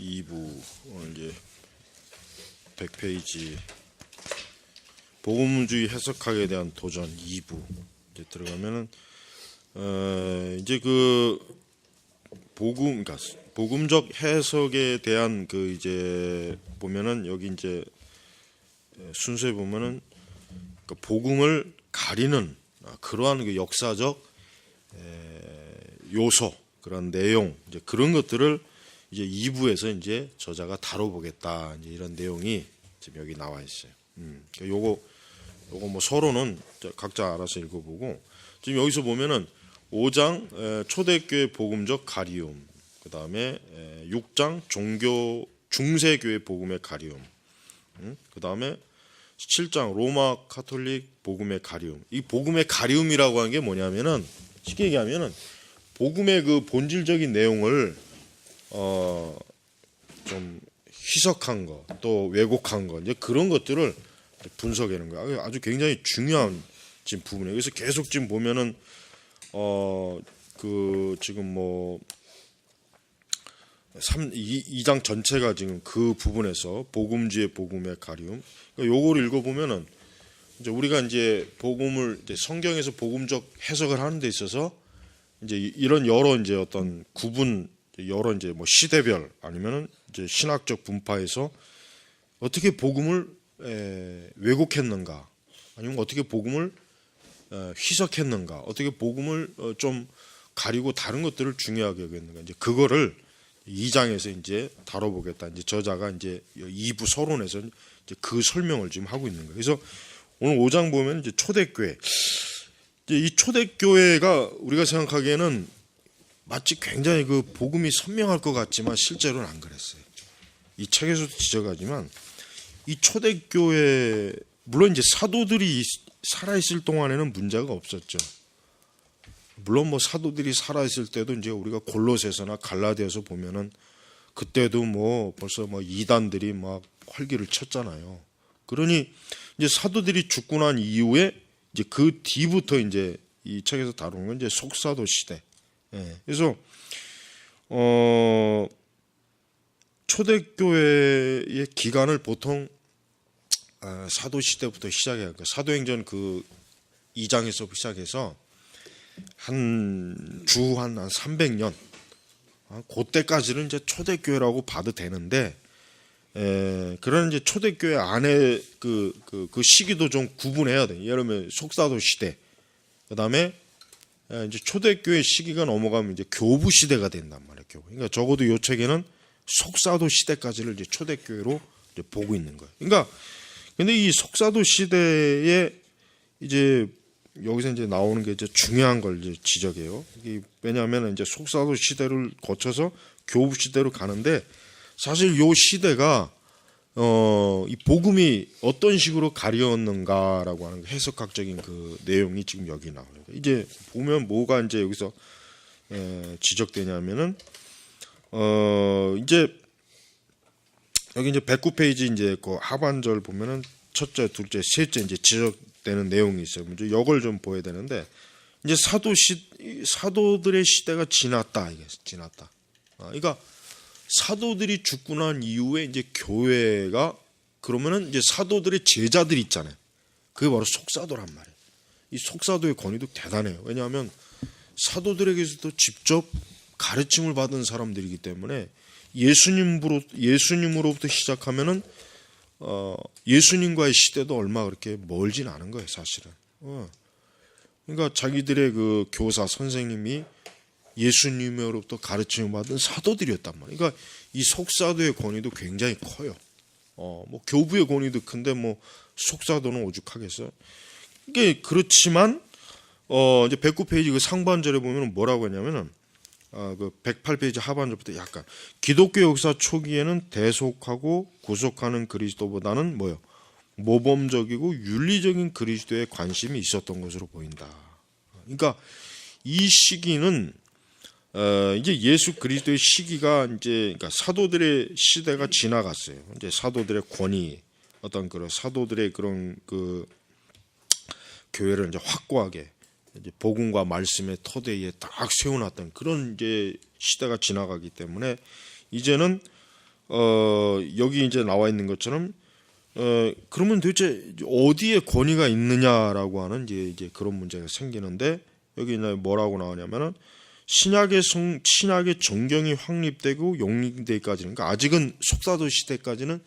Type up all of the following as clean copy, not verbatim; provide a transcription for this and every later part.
2부 이제 100페이지 복음주의 해석학에 대한 도전 2부 이제 들어가면은 이제 그 그러니까 복음적 해석에 대한 그 이제 보면은 여기 이제 순서에 보면은 그 복음을 가리는 그러한 그 역사적 요소, 그런 내용, 이제 그런 것들을 이제 2부에서 이제 저자가 다뤄보겠다, 이제 이런 내용이 지금 여기 나와 있어요. 요거 뭐 서로는 각자 알아서 읽어보고, 지금 여기서 보면은 5장 초대교회 복음적 가리움, 그 다음에 6장 종교 중세교회 복음의 가리움, 그 다음에 7장 로마 카톨릭 복음의 가리움. 이 복음의 가리움이라고 하는 게 뭐냐면은 쉽게 얘기하면은 복음의 그 본질적인 내용을 좀 희석한 거, 또 왜곡한 거, 이제 그런 것들을 분석하는 거야. 아주 굉장히 중요한 지금 부분이에요. 그래서 계속 지금 보면은 그 지금 뭐 2장 전체가 지금 그 부분에서 복음주의 복음의 가리움. 요거를 읽어보면은 이제 우리가 이제 복음을 이제 성경에서 복음적 해석을 하는 데 있어서 이제 이런 여러 이제 어떤 구분, 여러 이제 뭐 시대별 아니면은 이제 신학적 분파에서 어떻게 복음을 왜곡했는가, 아니면 어떻게 복음을 희석했는가, 어떻게 복음을 좀 가리고 다른 것들을 중요하게 여겼는가, 이제 그거를 2장에서 이제 다뤄보겠다. 이제 저자가 이제 2부 서론에서 이제 그 설명을 지금 하고 있는 거예요. 그래서 오늘 5장 보면 이제 초대교회, 이제 이 초대교회가 우리가 생각하기에는 마치 굉장히 그 복음이 선명할 것 같지만 실제로는 안 그랬어요. 이 책에서도 지적하지만 이 초대교회, 물론 이제 사도들이 살아있을 동안에는 문제가 없었죠. 물론 뭐 사도들이 살아있을 때도 이제 우리가 골로새서나 갈라디아서 보면은 그때도 뭐 벌써 뭐 이단들이 막 활기를 쳤잖아요. 그러니 이제 사도들이 죽고 난 이후에 이제 그 뒤부터 이제 이 책에서 다루는 건 이제 속사도 시대. 그래서 초대교회의 기간을 보통 사도 시대부터 시작해요. 사도행전 그 2장에서 시작해서 한 300년, 그때까지는 이제 초대교회라고 봐도 되는데, 그런 이제 초대교회 안에 그 시기도 좀 구분해야 돼. 예를 들면 속사도 시대, 그 다음에 이제 초대교회 시기가 넘어가면 이제 교부 시대가 된단 말이에요. 교부. 그러니까 적어도 이 책에는 속사도 시대까지를 이제 초대교회로 이제 보고 있는 거예요. 그러니까 근데 이 속사도 시대에 이제 여기서 이제 나오는 게 이제 중요한 걸 이제 지적해요. 왜냐하면 이제 속사도 시대를 거쳐서 교부 시대로 가는데, 사실 요 시대가 이 복음이 어떤 식으로 가려웠는가라고 하는 해석학적인 그 내용이 지금 여기 나와요. 이제 보면 뭐가 이제 여기서 지적되냐면은 이제 여기 이제 109페이지 이제 그 하반절 보면은 첫째, 둘째, 셋째 이제 지적되는 내용이 있어요. 이제 이걸 좀 보여야 되는데, 이제 사도들의 시대가 지났다, 이게 지났다. 그러니까 사도들이 죽고 난 이후에 이제 교회가, 그러면은 이제 사도들의 제자들이 있잖아요. 그게 바로 속사도란 말이에요. 이 속사도의 권위도 대단해요. 왜냐하면 사도들에게서도 직접 가르침을 받은 사람들이기 때문에 예수님으로부터 시작하면은 예수님과의 시대도 얼마 그렇게 멀진 않은 거예요, 사실은. 그러니까 자기들의 그 교사 선생님이 예수님으로부터 가르침을 받은 사도들이었단 말이에요. 그러니까 이 속사도의 권위도 굉장히 커요. 뭐 교부의 권위도 큰데 뭐 속사도는 오죽하겠어요. 이게 그렇지만 이제 109페이지 그 상반절에 보면 뭐라고 했냐면은 그 108페이지 하반절부터 약간 기독교 역사 초기에는 대속하고 구속하는 그리스도보다는 뭐요? 모범적이고 윤리적인 그리스도에 관심이 있었던 것으로 보인다. 그러니까 이 시기는 이제 예수 그리스도의 시기가 이제, 그러니까 사도들의 시대가 지나갔어요. 이제 사도들의 권위, 어떤 그런 사도들의 그런 그 교회를 이제 확고하게 이제 복음과 말씀의 토대에 딱 세워놨던 그런 이제 시대가 지나가기 때문에 이제는 여기 이제 나와 있는 것처럼 그러면 도대체 어디에 권위가 있느냐라고 하는 이제 그런 문제가 생기는데 여기 이제 뭐라고 나오냐면은 신약의 정경이 확립되고 용립되기까지는, 그러니까 아직은 속사도 시대까지는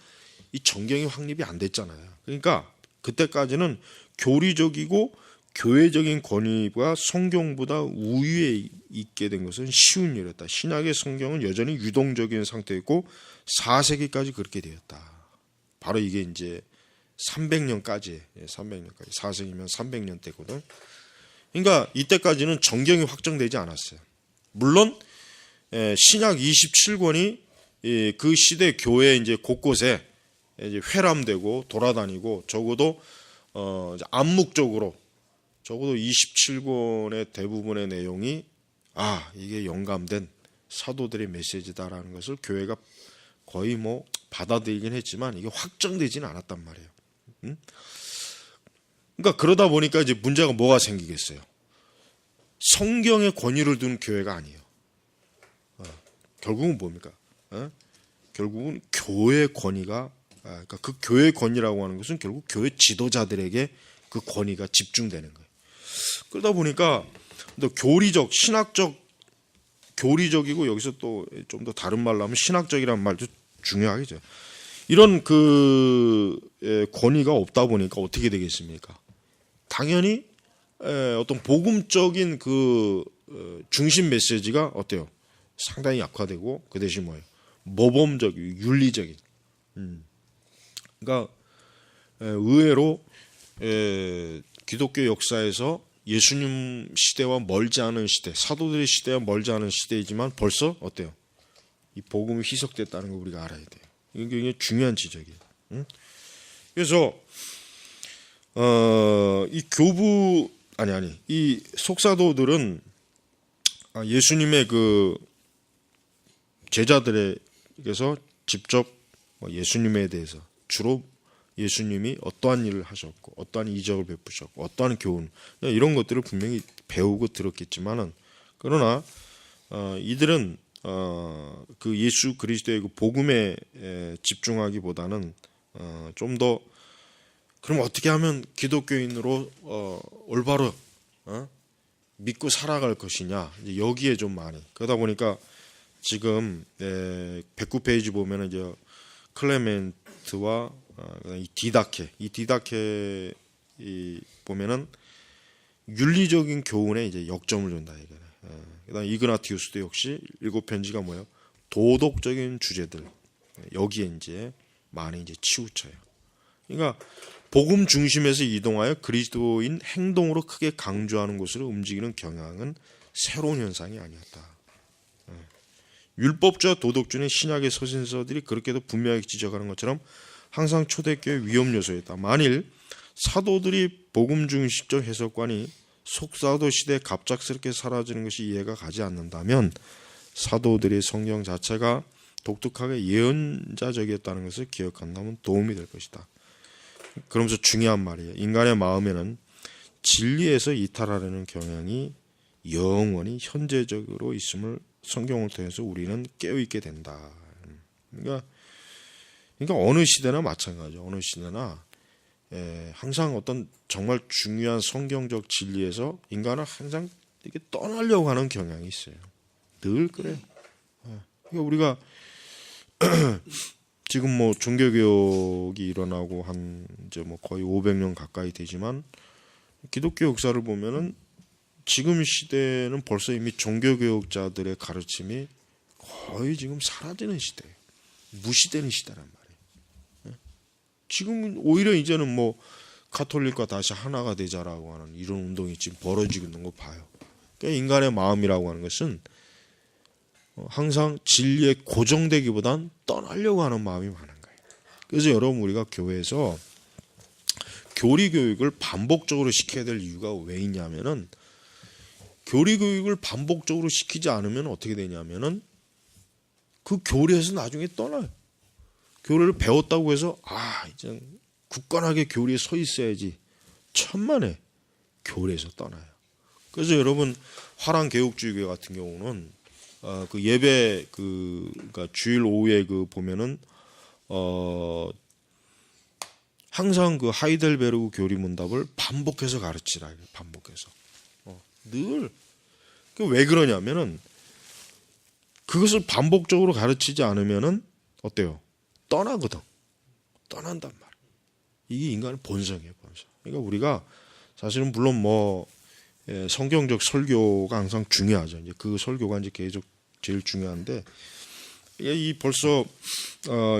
이 정경이 확립이 안 됐잖아요. 그러니까 그때까지는 교리적이고 교회적인 권위가 성경보다 우위에 있게 된 것은 쉬운 일이었다. 신약의 성경은 여전히 유동적인 상태였고 4세기까지 그렇게 되었다. 바로 이게 이제 300년까지 4세기면 300년 때거든. 그러니까 이때까지는 정경이 확정되지 않았어요. 물론 신약 27권이 그 시대 교회 이제 곳곳에 이제 회람되고 돌아다니고 적어도 암묵적으로 적어도 27권의 대부분의 내용이 이게 영감된 사도들의 메시지다라는 것을 교회가 거의 뭐 받아들이긴 했지만 이게 확정되지는 않았단 말이에요. 그러니까 그러다 보니까 이제 문제가 뭐가 생기겠어요? 성경의 권위를 둔 교회가 아니에요. 결국은 뭡니까? 결국은 교회 권위가, 그러니까 그 교회 권위라고 하는 것은 결국 교회 지도자들에게 그 권위가 집중되는 거예요. 그러다 보니까 또 교리적, 신학적, 교리적이고 여기서 또 좀 더 다른 말로 하면 신학적이라는 말도 중요하겠죠. 이런 권위가 없다 보니까 어떻게 되겠습니까? 당연히 어떤 복음적인 중심 메시지가 어때요? 상당히 약화되고 그 대신 뭐예요? 모범적인, 윤리적인. 그러니까 의외로 기독교 역사에서 예수님 시대와 멀지 않은 시대, 사도들의 시대와 멀지 않은 시대이지만 벌써 어때요? 이 복음이 희석됐다는 거 우리가 알아야 돼요. 이게 굉장히 중요한 지적이에요. 그래서 이 속사도들은 예수님의 그 제자들에게서 직접 예수님에 대해서 주로 예수님이 어떠한 일을 하셨고 어떠한 이적을 베푸셨고 어떠한 교훈 이런 것들을 분명히 배우고 들었겠지만은 그러나 이들은 그 예수 그리스도의 그 복음에 집중하기보다는 좀 더 그럼 어떻게 하면 기독교인으로 올바로 믿고 살아갈 것이냐 이제 여기에 좀 많이 그러다 보니까 지금 109페이지 보면은 이제 클레멘트와 이 디다케 보면은 윤리적인 교훈에 이제 역점을 준다 이거네. 그다음 이그나티우스도 역시 7편지가 뭐예요? 도덕적인 주제들 여기에 이제 많이 이제 치우쳐요. 그러니까 복음 중심에서 이동하여 그리스도인 행동으로 크게 강조하는 곳으로 움직이는 경향은 새로운 현상이 아니었다. 율법주와 도덕주는 신약의 서신서들이 그렇게도 분명하게 지적하는 것처럼 항상 초대교회의 위험 요소였다. 만일 사도들이 복음 중심적 해석관이 속사도 시대에 갑작스럽게 사라지는 것이 이해가 가지 않는다면 사도들의 성경 자체가 독특하게 예언자적이었다는 것을 기억한다면 도움이 될 것이다. 그러면서 중요한 말이에요. 인간의 마음에는 진리에서 이탈하려는 경향이 영원히 현재적으로 있음을 성경을 통해서 우리는 깨어있게 된다. 그러니까 어느 시대나 마찬가지죠. 어느 시대나 항상 어떤 정말 중요한 성경적 진리에서 인간은 항상 이렇게 떠나려고 하는 경향이 있어요. 늘 그래요. 그러니까 우리가 지금 뭐 종교개혁이 일어나고 한 이제 뭐 거의 500년 가까이 되지만 기독교 역사를 보면은 지금 시대는 벌써 이미 종교개혁자들의 가르침이 거의 지금 사라지는 시대예요. 무시되는 시대란 말이에요. 지금은 오히려 이제는 뭐 가톨릭과 다시 하나가 되자라고 하는 이런 운동이 지금 벌어지고 있는 거 봐요. 그러니까 인간의 마음이라고 하는 것은 항상 진리에 고정되기보단 떠나려고 하는 마음이 많은 거예요. 그래서 여러분 우리가 교회에서 교리 교육을 반복적으로 시켜야 될 이유가 왜 있냐면은 교리 교육을 반복적으로 시키지 않으면 어떻게 되냐면은 그 교리에서 나중에 떠나요. 교리를 배웠다고 해서 이제 굳건하게 교리에 서 있어야지 천만에 교리에서 떠나요. 그래서 여러분 화랑개혁주의회 같은 경우는 그 예배 그러니까 주일 오후에 그 보면은 항상 그 하이델베르그 교리문답을 반복해서 가르치라. 반복해서 늘. 그 왜 그러냐면은 그것을 반복적으로 가르치지 않으면은 어때요? 떠나거든. 떠난단 말이에요. 이게 인간의 본성이에요, 본성. 그러니까 우리가 사실은 물론 뭐 성경적 설교가 항상 중요하죠. 이제 그 설교가 이제 계속 제일 중요한데 이 벌써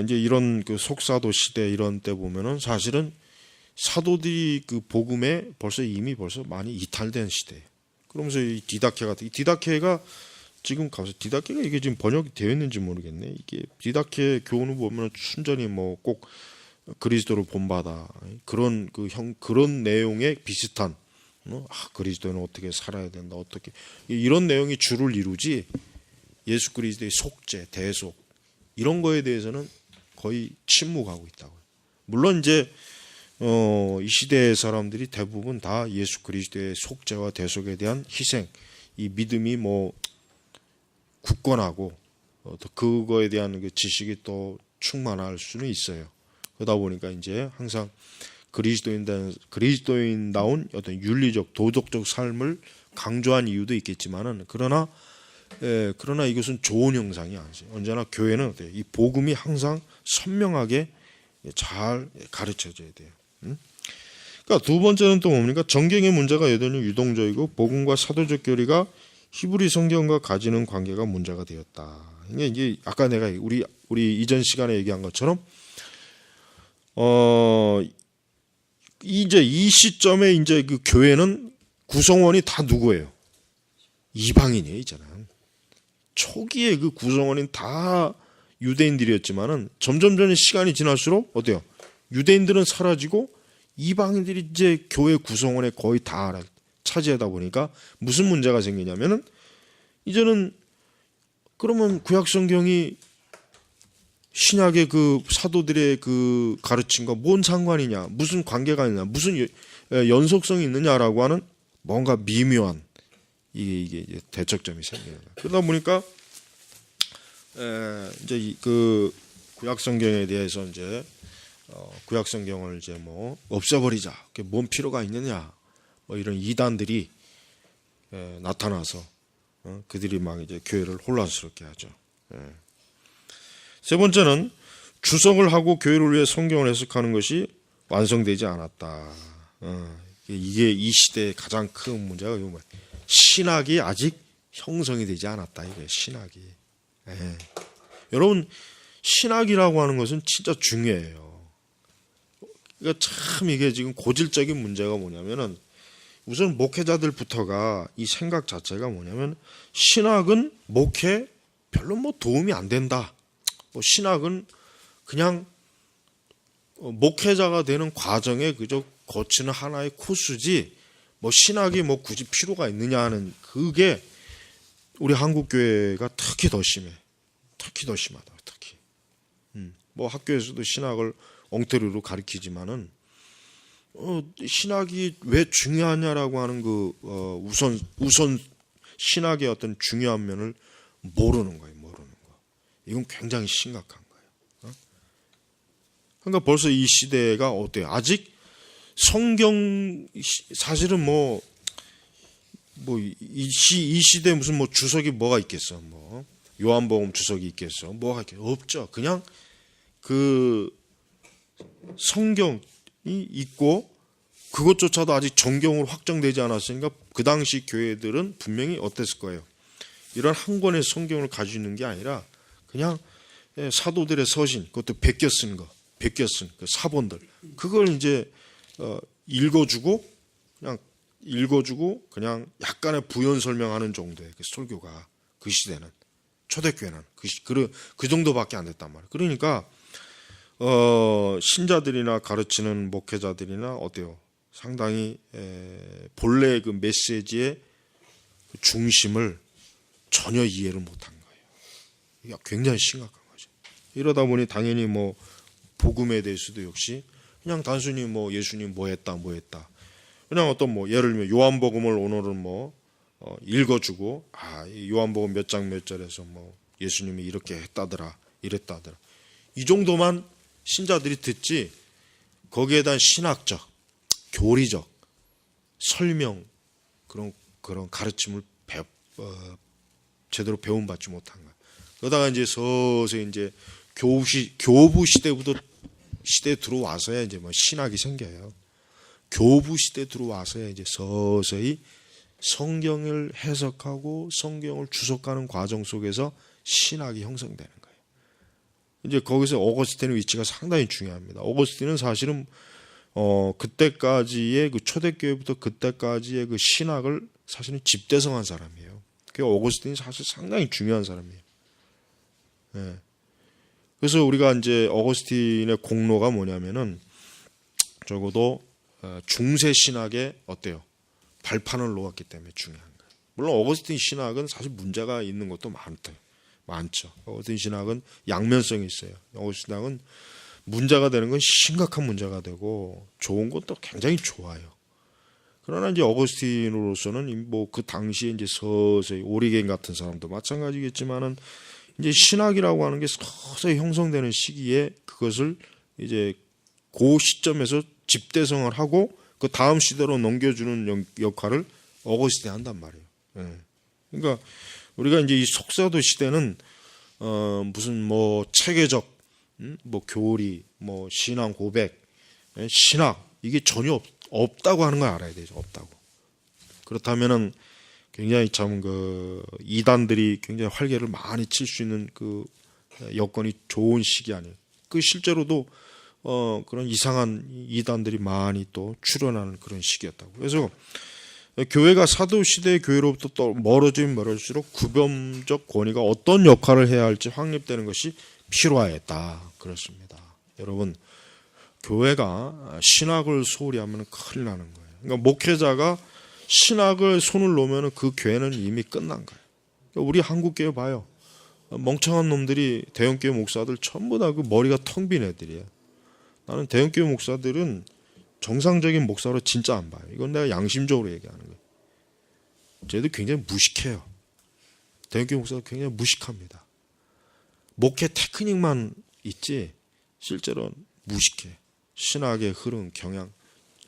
이제 이런 그 속사도 시대 이런 때 보면은 사실은 사도들이 그 복음에 벌써 이미 많이 이탈된 시대예요. 그러면서 이 디다케가 지금 가서 디다케가 이게 지금 번역이 되어 있는지 모르겠네. 이게 디다케 교훈을 보면 순전히 뭐 꼭 그리스도를 본받아 그런 그런 내용에 비슷한 그리스도는 어떻게 살아야 된다 어떻게 이런 내용이 주를 이루지 예수 그리스도의 속죄 대속 이런 거에 대해서는 거의 침묵하고 있다고요. 물론 이제 이 시대의 사람들이 대부분 다 예수 그리스도의 속죄와 대속에 대한 희생 이 믿음이 뭐 굳건하고 또 그거에 대한 그 지식이 또 충만할 수는 있어요. 그러다 보니까 이제 항상 그리스도인다운 어떤 윤리적 도덕적 삶을 강조한 이유도 있겠지만은 그러나 이것은 좋은 형상이 아니죠. 언제나 교회는 어때요? 이 복음이 항상 선명하게 잘 가르쳐져야 돼요. 그러니까 두 번째는 또 뭡니까? 정경의 문제가 여전히 유동적이고 복음과 사도적 교리가 히브리 성경과 가지는 관계가 문제가 되었다. 이게 아까 내가 우리 이전 시간에 얘기한 것처럼 이제 이 시점에 이제 그 교회는 구성원이 다 누구예요? 이방인이에요, 이제는. 초기에 그 구성원인 다 유대인들이었지만은 점점 시간이 지날수록 어때요? 유대인들은 사라지고 이방인들이 이제 교회 구성원에 거의 다 차지하다 보니까 무슨 문제가 생기냐면은 이제는 그러면 구약 성경이 신약의 그 사도들의 그 가르침과 뭔 상관이냐, 무슨 관계가 있냐, 무슨 연속성이 있느냐라고 하는 뭔가 미묘한 이게 대척점이 생겨요. 그러다 보니까 이제 그 구약 성경에 대해서 이제 구약 성경을 이제 뭐 없애버리자, 그게 뭔 필요가 있느냐, 뭐 이런 이단들이 나타나서 그들이 막 이제 교회를 혼란스럽게 하죠. 세 번째는 주석을 하고 교회를 위해 성경을 해석하는 것이 완성되지 않았다. 이게 이 시대의 가장 큰 문제가 이거 신학이 아직 형성이 되지 않았다. 이게 신학이. 여러분 신학이라고 하는 것은 진짜 중요해요. 그러니까 참 이게 지금 고질적인 문제가 뭐냐면은 우선 목회자들부터가 이 생각 자체가 뭐냐면 신학은 목회 별로 뭐 도움이 안 된다. 뭐 신학은 그냥 목회자가 되는 과정에 그저 거치는 하나의 코스지 뭐 신학이 뭐 굳이 필요가 있느냐 하는 그게 우리 한국 교회가 특히 더 심해. 특히 더 심하다. 특히. 뭐 학교에서도 신학을 엉터리로 가르치지만은 신학이 왜 중요하냐라고 하는 그 우선 신학의 어떤 중요한 면을 모르는 거예요. 이건 굉장히 심각한 거예요. 그러니까 벌써 이 시대가 어때요? 아직 성경 사실은 이 시대에 무슨 뭐 주석이 뭐가 있겠어? 뭐 요한복음 주석이 있겠어? 뭐가 있겠어? 없죠. 그냥 그 성경이 있고 그것조차도 아직 정경으로 확정되지 않았으니까 그 당시 교회들은 분명히 어땠을 거예요? 이런 한 권의 성경을 가지고 있는 게 아니라 그냥 사도들의 서신, 그것도 베껴 쓴 그 사본들, 그걸 이제 읽어주고 그냥 약간의 부연 설명하는 정도의 그 설교가 그 시대는 초대교회는 그 정도밖에 안 됐단 말이에요. 그러니까 신자들이나 가르치는 목회자들이나 어때요? 상당히 본래 그 메시지의 중심을 전혀 이해를 못한 거예요. 이게 굉장히 심각한 거죠. 이러다 보니 당연히 뭐 복음에 대해서도 역시 그냥 단순히 뭐 예수님 뭐 했다 그냥 어떤 뭐 예를 들면 요한복음을 오늘은 뭐 읽어주고 이 요한복음 몇 장 몇 절에서 뭐 예수님이 이렇게 했다더라 이랬다더라 이 정도만 신자들이 듣지 거기에 대한 신학적, 교리적 설명 그런 가르침을 제대로 배움받지 못한 거야. 그러다가 이제 서서히 이제 교부 시대에 들어와서야 이제 뭐 신학이 생겨요. 교부 시대 들어와서야 이제 서서히 성경을 해석하고 성경을 주석하는 과정 속에서 신학이 형성되는 거예요. 이제 거기서 어거스틴의 위치가 상당히 중요합니다. 어거스틴은 사실은 그때까지의 그 초대교회부터 그때까지의 그 신학을 사실은 집대성한 사람이에요. 그 어거스틴이 사실 상당히 중요한 사람이에요. 네. 그래서 우리가 이제 어거스틴의 공로가 뭐냐면은 적어도 중세 신학의 어때요? 발판을 놓았기 때문에 중요한 거예요. 물론 어거스틴 신학은 사실 문제가 있는 것도 많죠. 어거스틴 신학은 양면성이 있어요. 어거스틴 신학은 문제가 되는 건 심각한 문제가 되고 좋은 것도 굉장히 좋아요. 그러나 이제 어거스틴으로서는 뭐 그 당시에 이제 서서히 오리겐 같은 사람도 마찬가지겠지만은 이제 신학이라고 하는 게 서서히 형성되는 시기에 그것을 이제 그 시점에서 집대성을 하고 그 다음 시대로 넘겨주는 역할을 어거스틴이 한단 말이에요. 예. 그러니까 우리가 이제 이 속사도 시대는 무슨 뭐 체계적 뭐 교리, 뭐 신앙 고백, 신학 이게 전혀 없다고 하는 걸 알아야 되죠. 없다고. 그렇다면은 굉장히 참 그 이단들이 굉장히 활개를 많이 칠 수 있는 그 여건이 좋은 시기 아니에요. 그 실제로도 그런 이상한 이단들이 많이 또 출현하는 그런 시기였다고. 그래서 교회가 사도 시대의 교회로부터 또 멀어지면 멀어질수록 구별적 권위가 어떤 역할을 해야 할지 확립되는 것이 필요하였다. 그렇습니다. 여러분, 교회가 신학을 소홀히 하면 큰일 나는 거예요. 그러니까 목회자가 신학을 손을 놓으면 그 교회는 이미 끝난 거예요. 그러니까 우리 한국 교회 봐요. 멍청한 놈들이 대형교회 목사들 전부 다 그 머리가 텅 빈 애들이에요. 나는 대형교회 목사들은 정상적인 목사로 진짜 안 봐요. 이건 내가 양심적으로 얘기하는 거예요. 쟤들 굉장히 무식해요. 대형교회 목사들 굉장히 무식합니다. 목회 테크닉만 있지 실제로는 무식해. 신학의 흐름, 경향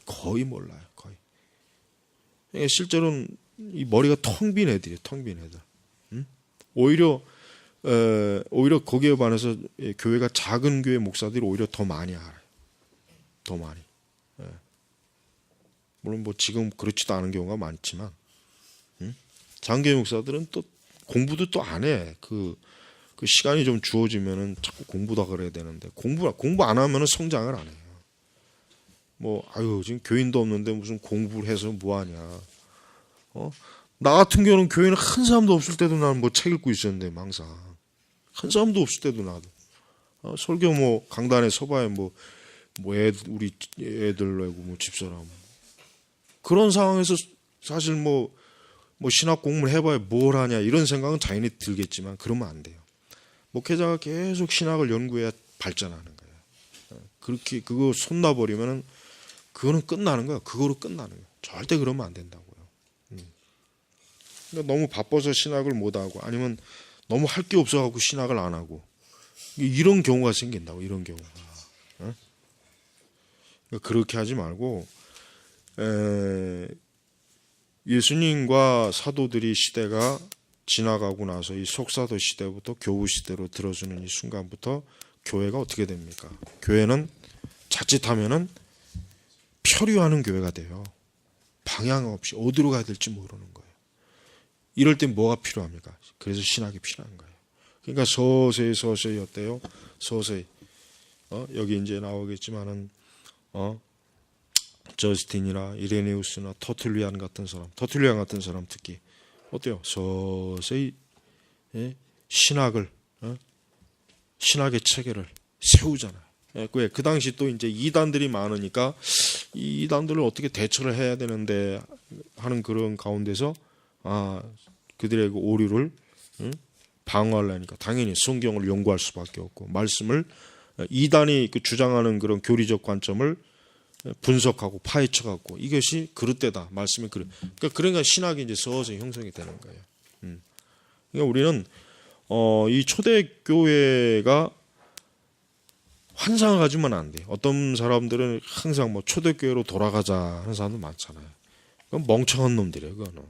거의 몰라요. 거의. 그러니까 실제로는 이 머리가 텅 빈 애들이에요. 텅 빈 애들. 응? 오히려 거기에 반해서 교회가 작은 교회 목사들이 오히려 더 많이 알아요. 더 많이. 예. 물론 뭐 지금 그렇지도 않은 경우가 많지만 작은 교회 목사들은 또 공부도 또 안 해. 그 시간이 좀 주어지면은 자꾸 공부다 그래야 되는데 공부 안 하면은 성장을 안 해요. 뭐 지금 교인도 없는데 무슨 공부를 해서 뭐 하냐. 나 같은 경우는 교회는 한 사람도 없을 때도 나는 뭐 책 읽고 있었는데 항상 한 사람도 없을 때도 나도 설교 뭐 강단에 서봐야 우리 애들 내고 뭐 집사람 그런 상황에서 사실 뭐 신학 공부를 해봐야 뭘 하냐 이런 생각은 당연히 들겠지만 그러면 안 돼요. 목회자가 계속 신학을 연구해야 발전하는 거예요. 그렇게 그거 손 놔버리면은 그거는 끝나는 거야. 그거로 끝나는 거야. 절대 그러면 안 된다고요. 그러니까 너무 바빠서 신학을 못 하고 아니면 너무 할 게 없어갖고 신학을 안 하고 이런 경우가 생긴다고. 이런 경우가. 그러니까 그렇게 하지 말고 예수님과 사도들이 시대가 지나가고 나서 이 속사도 시대부터 교부 시대로 들어서는 이 순간부터 교회가 어떻게 됩니까? 교회는 자칫하면은 표류하는 교회가 돼요. 방향 없이 어디로 가야 될지 모르는 거예요. 이럴 때 뭐가 필요합니까? 그래서 신학이 필요한 거예요. 그러니까 서서히 어때요? 서서히 여기 이제 나오겠지만은 저스틴이나 이레니우스나 터툴리안 같은 사람 특히 어때요? 서서히 신학의 체계를 세우잖아요. 그 당시 또 이제 이단들이 많으니까 이 이단들을 어떻게 대처를 해야 되는데 하는 그런 가운데서 그들의 그 오류를 방어하려니까 당연히 성경을 연구할 수밖에 없고 말씀을 이단이 그 주장하는 그런 교리적 관점을 분석하고 파헤쳐갖고 이것이 그릇되다 말씀이 그래. 그러니까 신학이 이제 서서히 형성이 되는 거예요. 그러니까 우리는 이 초대교회가 환상을 가지면 안 돼. 어떤 사람들은 항상 뭐 초대교회로 돌아가자 하는 사람도 많잖아요. 그건 멍청한 놈들이에요. 그거는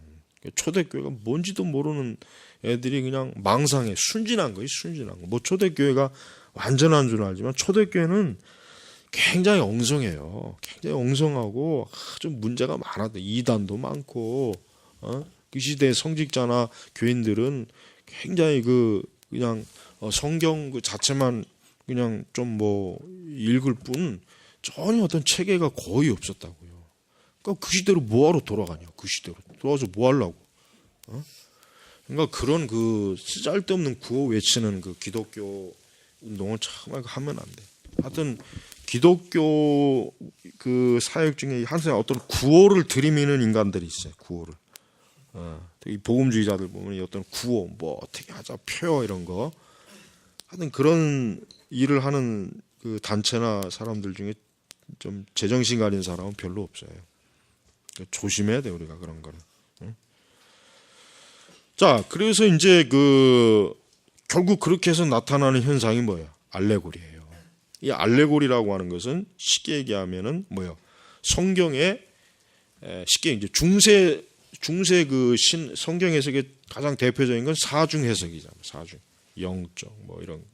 초대교회가 뭔지도 모르는 애들이 그냥 망상해 순진한 거예요. 순진한 거. 뭐 초대교회가 완전한 줄 알지만 초대교회는 굉장히 엉성해요. 굉장히 엉성하고 좀 문제가 많아도 이단도 많고 그 시대의 성직자나 교인들은 굉장히 그냥 성경 그 자체만 그냥 좀 뭐 읽을 뿐 전혀 어떤 체계가 거의 없었다고요. 그러니까 그 시대로 뭐하러 돌아가냐? 그 시대로 돌아가서 뭐 하려고? 그러니까 그런 그 쓰잘데없는 구호 외치는 그 기독교 운동을 참 하면 안 돼. 하여튼 기독교 그 사역 중에 항상 어떤 구호를 들이미는 인간들이 있어요. 구호를. 이 복음주의자들 보면 어떤 구호, 뭐 어떻게 하자, 표 이런 거. 하여튼 그런 일을 하는 그 단체나 사람들 중에 좀 제정신 가진 사람은 별로 없어요. 조심해야 돼 우리가 그런 거는. 자, 그래서 이제 결국 그렇게 해서 나타나는 현상이 뭐예요? 알레고리예요. 이 알레고리라고 하는 것은 쉽게 얘기하면은 뭐예요? 성경에 쉽게 이제 중세 성경 해석의 가장 대표적인 건 사중 해석이잖아요. 사중, 영적 뭐 이런.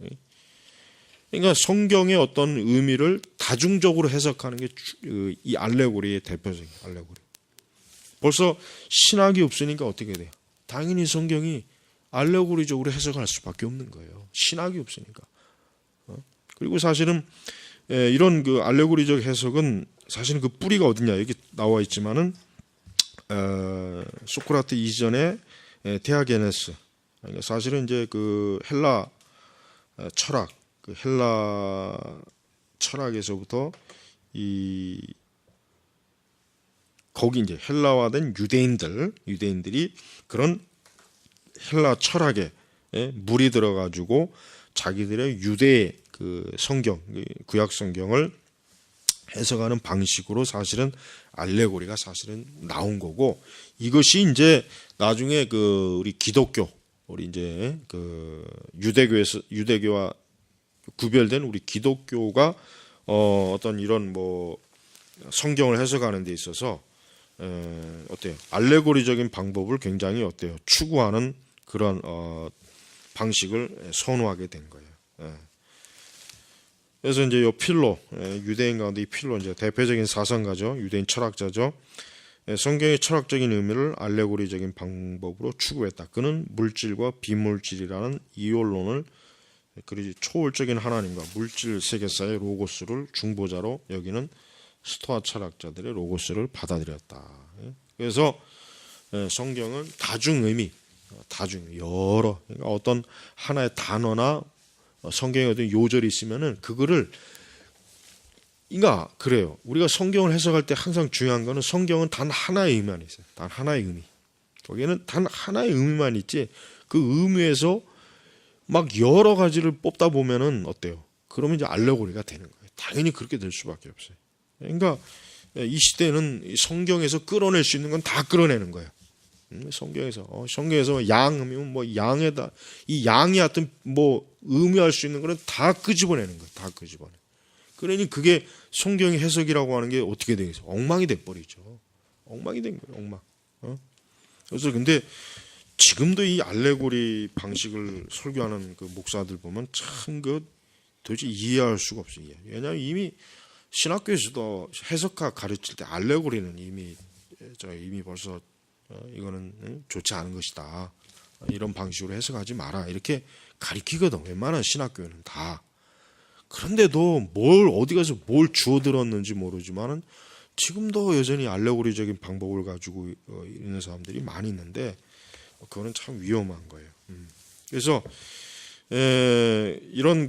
그러니까 성경의 어떤 의미를 다중적으로 해석하는 게 이 알레고리의 대표적인 알레고리. 벌써 신학이 없으니까 어떻게 돼요? 당연히 성경이 알레고리적으로 해석할 수밖에 없는 거예요. 신학이 없으니까. 그리고 사실은 이런 그 알레고리적 해석은 사실은 그 뿌리가 어디냐 여기 나와 있지만은 소크라테 이전에 데아게네스. 그러니까 사실은 이제 그 헬라 철학, 그 헬라 철학에서부터 거기 이제 헬라화된 유대인들이 그런 헬라 철학에 물이 들어가지고 자기들의 유대 그 성경, 구약 성경을 해석하는 방식으로 사실은 알레고리가 사실은 나온 거고 이것이 이제 나중에 우리 기독교, 우리 이제 유대교와 구별된 우리 기독교가 어떤 이런 뭐 성경을 해석하는 데 있어서 어때요? 알레고리적인 방법을 굉장히 어때요? 추구하는 그런 방식을 선호하게 된 거예요. 그래서 이제 이 필로, 유대인 가운데 이 필로 이제 대표적인 사상가죠. 유대인 철학자죠. 성경의 철학적인 의미를 알레고리적인 방법으로 추구했다. 그는 물질과 비물질이라는 이원론을 그리고 초월적인 하나님과 물질 세계사의 로고스를 중보자로 여기는 스토아 철학자들의 로고스를 받아들였다. 그래서 성경은 다중 의미, 여러 그러니까 어떤 하나의 단어나 성경에 어떤 요절이 있으면은 그거를 그러니까 그래요. 우리가 성경을 해석할 때 항상 중요한 거는 성경은 단 하나의 의미만 있어요. 단 하나의 의미. 거기에는 단 하나의 의미만 있지 그 의미에서 막 여러 가지를 뽑다 보면은 어때요? 그러면 이제 알레고리가 되는 거예요. 당연히 그렇게 될 수밖에 없어요. 그러니까 이 시대는 성경에서 끌어낼 수 있는 건 다 끌어내는 거예요. 성경에서 양이면 뭐 양에다 이 양이 하여튼 뭐 의미할 수 있는 거는 다 끄집어내는 거예요. 다 끄집어내. 그러니 그게 성경의 해석이라고 하는 게 어떻게 되겠어요? 엉망이 돼 버리죠. 엉망이 된 거예요. 엉망. 그래서 근데 지금도 이 알레고리 방식을 설교하는 그 목사들 보면 참 도대체 이해할 수가 없어요. 왜냐하면 이미 신학교에서도 해석학 가르칠 때 알레고리는 이미 벌써 이거는 좋지 않은 것이다. 이런 방식으로 해석하지 마라. 이렇게 가르치거든. 웬만한 신학교는 다. 그런데도 어디 가서 뭘 주워들었는지 모르지만은 지금도 여전히 알레고리적인 방법을 가지고 있는 사람들이 많이 있는데 그거는 참 위험한 거예요. 그래서 이런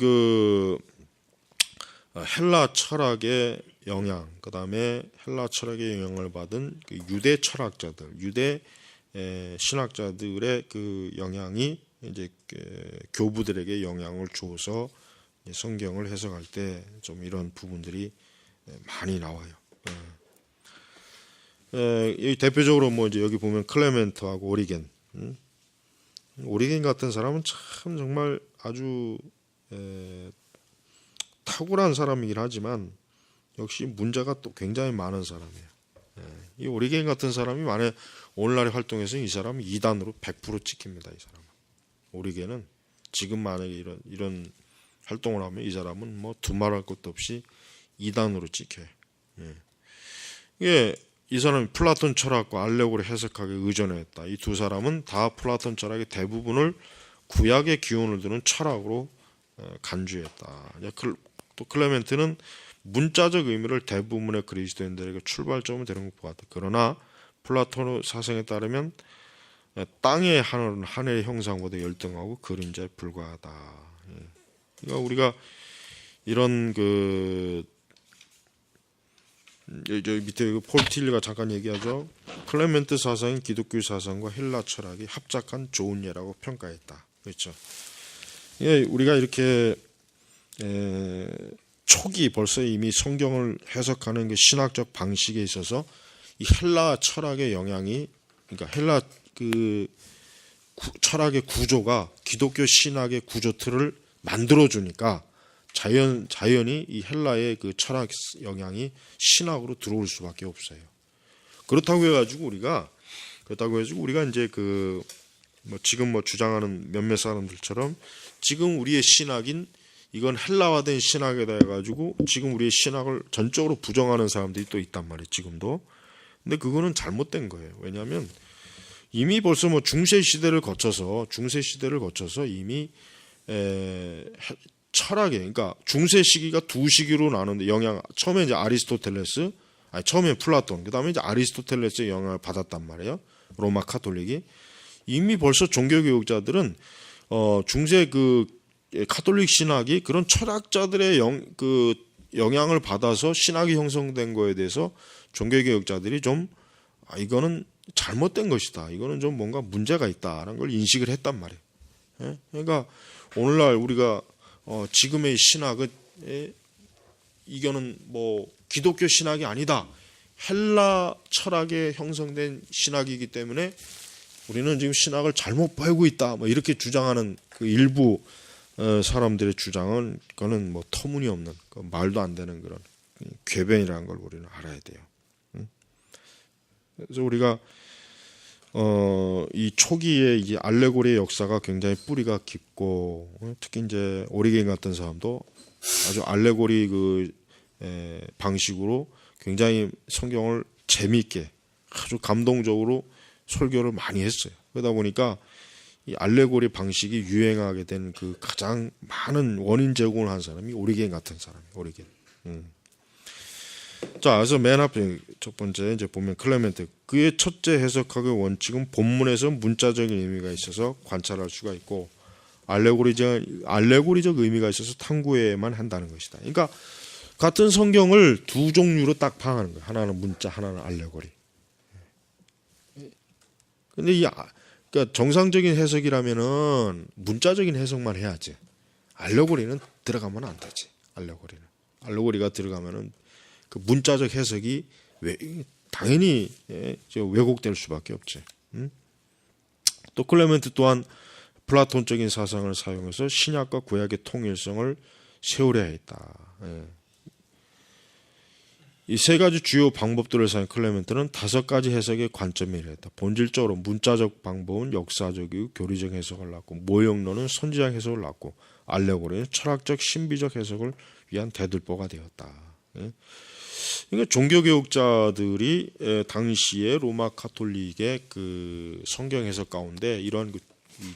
헬라 철학의 영향, 그 다음에 헬라 철학의 영향을 받은 유대 철학자들, 유대 신학자들의 그 영향이 이제 교부들에게 영향을 줘서 성경을 해석할 때 좀 이런 부분들이 많이 나와요. 대표적으로 뭐 이제 여기 보면 클레멘트하고 오리겐, 오리겐 같은 사람은 참 정말 아주 탁월한 사람이긴 하지만 역시 문제가 또 굉장히 많은 사람이에요. 이 오리겐 같은 사람이 만약 오늘날의 활동에서 이 사람은 2단으로 100% 찍힙니다. 이 사람은. 오리겐은 지금 만약에 이런 활동을 하면 이 사람은 뭐 두말할 것도 없이 2단으로 찍혀요. 이게 이 사람이 플라톤 철학과 알레고리 해석학에 의존했다. 이 두 사람은 다 플라톤 철학의 대부분을 구약의 기운을 두는 철학으로 간주했다. 또 클레멘트는 문자적 의미를 대부분의 그리스도인들에게 출발점이 되는 것 같다. 그러나 플라톤의 사상에 따르면 땅의 하늘은 하늘의 형상보다 열등하고 그림자에 불과하다. 그러니까 우리가 이런 여기 밑에 폴 틸리가 잠깐 얘기하죠. 클레멘트 사상이 기독교 사상과 헬라 철학이 합작한 좋은 예라고 평가했다. 그렇죠. 우리가 이렇게 초기 벌써 이미 성경을 해석하는 그 신학적 방식에 있어서 이 헬라 철학의 영향이, 그러니까 헬라 철학의 구조가 기독교 신학의 구조 틀을 만들어 주니까 자연히 이 헬라의 그 철학 영향이 신학으로 들어올 수밖에 없어요. 그렇다고 해가지고 우리가 이제 지금 주장하는 몇몇 사람들처럼 지금 우리의 신학인 이건 헬라화된 신학에다 해가지고 지금 우리의 신학을 전적으로 부정하는 사람들이 또 있단 말이에요. 지금도. 근데 그거는 잘못된 거예요. 왜냐하면 이미 벌써 중세 시대를 거쳐서 이미 철학에, 그러니까 중세 시기가 두 시기로 나누는데 처음에 이제 처음에 플라톤, 그다음에 이제 아리스토텔레스의 영향을 받았단 말이에요. 로마 카톨릭이. 이미 벌써 종교교육자들은 중세 카톨릭 신학이 그런 철학자들의 영향을 받아서 신학이 형성된 거에 대해서 종교개혁자들이 이거는 잘못된 것이다. 이거는 좀 뭔가 문제가 있다라는 걸 인식을 했단 말이에요. 그러니까 오늘날 우리가 지금의 신학은 이거는 기독교 신학이 아니다. 헬라 철학에 형성된 신학이기 때문에 우리는 지금 신학을 잘못 배우고 있다. 이렇게 주장하는 그 일부 사람들의 주장은 그거는 터무니없는 말도 안 되는 그런 궤변이라는 걸 우리는 알아야 돼요. 그래서 우리가 이 초기에 이제 알레고리의 역사가 굉장히 뿌리가 깊고 특히 이제 오리겐 같은 사람도 아주 알레고리 방식으로 굉장히 성경을 재미있게 아주 감동적으로 설교를 많이 했어요. 그러다 보니까 이 알레고리 방식이 유행하게 된 가장 많은 원인 제공을 한 사람이 오리겐 같은 사람이에요. 오리겐. 자, 그래서 맨 앞에 첫 번째 이제 보면 클레멘트, 그의 첫째 해석학의 원칙은 본문에서 문자적인 의미가 있어서 관찰할 수가 있고 알레고리적 의미가 있어서 탐구해야만 한다는 것이다. 그러니까 같은 성경을 두 종류로 딱 파악하는 거예요. 하나는 문자, 하나는 알레고리. 근데 그러니까 정상적인 해석이라면은 문자적인 해석만 해야지. 알레고리는 들어가면 안 되지. 알레고리가 들어가면은 그 문자적 해석이 당연히 왜곡될 수밖에 없지. 또 클레멘트 또한 플라톤적인 사상을 사용해서 신약과 구약의 통일성을 세우려 했다. 이 세 가지 주요 방법들을 사용 클레멘트는 5가지 해석의 관점이 이랬다. 본질적으로 문자적 방법은 역사적이고 교리적 해석을 낳고, 모형론은 선지적 해석을 낳고, 알레고리는 철학적 신비적 해석을 위한 대들보가 되었다. 그러니까 종교개혁자들이 당시에 로마 카톨릭의 성경 해석 가운데 이런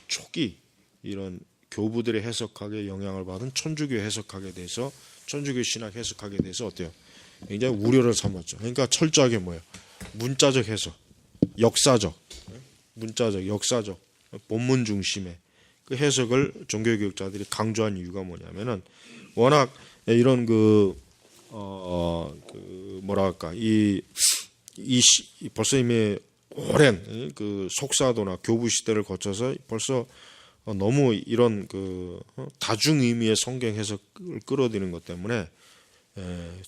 초기 이런 교부들의 해석학에 영향을 받은 천주교 해석학에 대해서, 천주교 신학 해석학에 대해서 어때요? 굉장히 우려를 삼았죠. 그러니까 철저하게 문자적 해석, 문자적, 역사적, 본문 중심의 그 해석을 종교개혁자들이 강조한 이유가 뭐냐면은 워낙 이런 벌써 이미 오랜 속사도나 교부 시대를 거쳐서 벌써 너무 이런 다중 의미의 성경 해석을 끌어들이는 것 때문에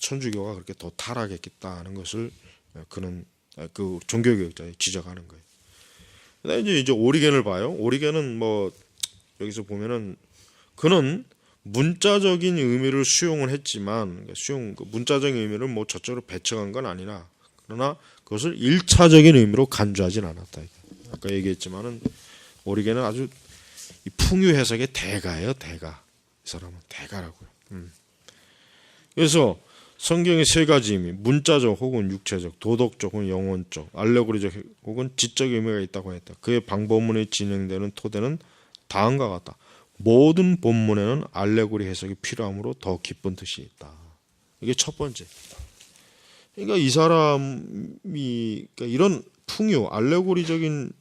천주교가 그렇게 더 타락했겠다는 것을 그는 그 종교개혁자에 지적하는 거예요. 그다음에 이제 오리겐을 봐요. 오리겐은 뭐 여기서 보면은 그는 문자적인 의미를 수용을 했지만 그 문자적인 의미를 뭐 저쪽으로 배척한 건 아니라 그러나 그것을 일차적인 의미로 간주하진 않았다. 아까 얘기했지만은 오리겐은 아주 이 풍유 해석의 대가예요, 대가. 이 사람은 대가라고요. 그래서 성경의 세 가지 의미, 문자적 혹은 육체적, 도덕적 혹은 영혼적, 알레고리적 혹은 지적 의미가 있다고 했다. 그의 방법문에 진행되는 토대는 다음과 같다. 모든 본문에는 알레고리 해석이 필요하므로 더 깊은 뜻이 있다. 이게 첫 번째. 그러니까 이 사람이 그러니까 이런 풍요, 알레고리적인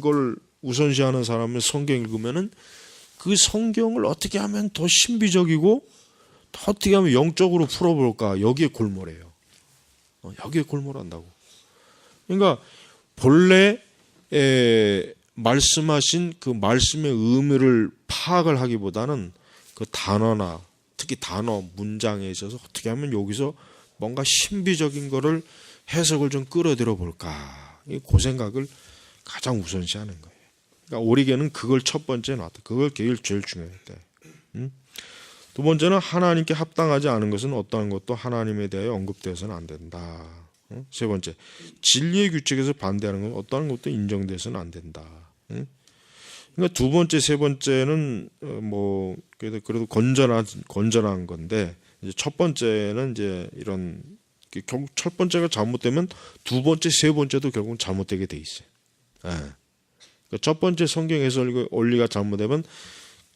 걸 우선시하는 사람은 성경 읽으면은 그 성경을 어떻게 하면 더 신비적이고 더 어떻게 하면 영적으로 풀어볼까 여기에 골몰해요. 여기에 골몰한다고. 그러니까 본래 말씀하신 그 말씀의 의미를 파악을 하기보다는 그 단어나 특히 단어 문장에 있어서 어떻게 하면 여기서 뭔가 신비적인 거를 해석을 좀 끌어들여 볼까 그 생각을 가장 우선시하는 거예요. 그러니까 오리겐은 그걸 첫 번째 놨다. 그걸 제일 중요했대. 두 번째는 하나님께 합당하지 않은 것은 어떠한 것도 하나님에 대하여 언급되어서는 안 된다. 세 번째, 진리의 규칙에서 반대하는 건 어떠한 것도 인정돼서는 안 된다. 그러니까 두 번째, 세 번째는 뭐 그래도 건전한 건데 이제 첫 번째는 이제 이런 결국 첫 번째가 잘못되면 두 번째, 세 번째도 결국 잘못되게 돼 있어요. 그러니까 첫 번째 성경 해석 원리가 잘못되면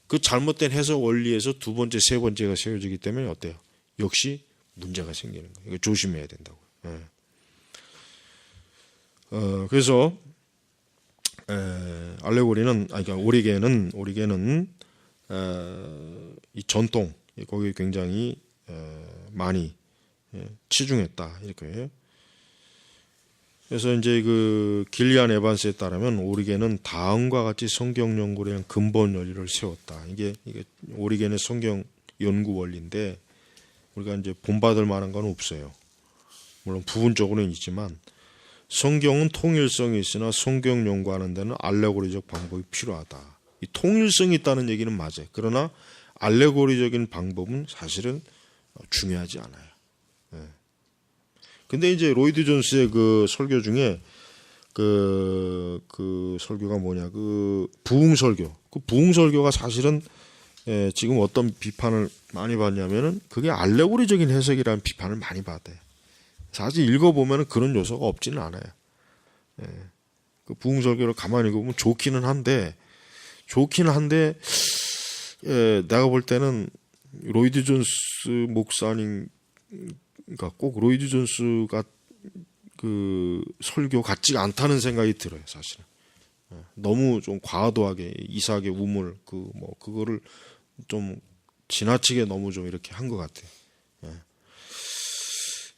그 잘못된 해석 원리에서 두 번째, 세 번째가 세워지기 때문에 어때요? 역시 문제가 생기는 거예요. 이거 조심해야 된다고요. 그래서 알레고리는 그러니까 오리겐은 이 전통 거기에 굉장히 많이 치중했다 이렇게. 그래서 이제 그 길리안 에반스에 따르면 오리겐은 다음과 같이 성경 연구에 대한 근본 원리를 세웠다. 이게 오리겐의 성경 연구 원리인데 우리가 이제 본받을 만한 건 없어요. 물론 부분적으로는 있지만 성경은 통일성이 있으나 성경 연구하는 데는 알레고리적 방법이 필요하다. 이 통일성이 있다는 얘기는 맞아요. 그러나 알레고리적인 방법은 사실은 중요하지 않아요. 근데 이제 로이드 존스의 그 설교 중에 그 설교가 뭐냐, 그 부흥설교. 그 부흥설교가 사실은 지금 어떤 비판을 많이 받냐면은 그게 알레고리적인 해석이라는 비판을 많이 받아요. 사실 읽어보면은 그런 요소가 없지는 않아요. 그 부흥설교를 가만히 읽어보면 좋기는 한데 내가 볼 때는 로이드 존스 목사님 그러니까 꼭 로이드 존스가 그 설교 같지가 않다는 생각이 들어요, 사실은. 너무 좀 과도하게 이삭의 우물 그거를 좀 지나치게 너무 좀 이렇게 한 것 같아요.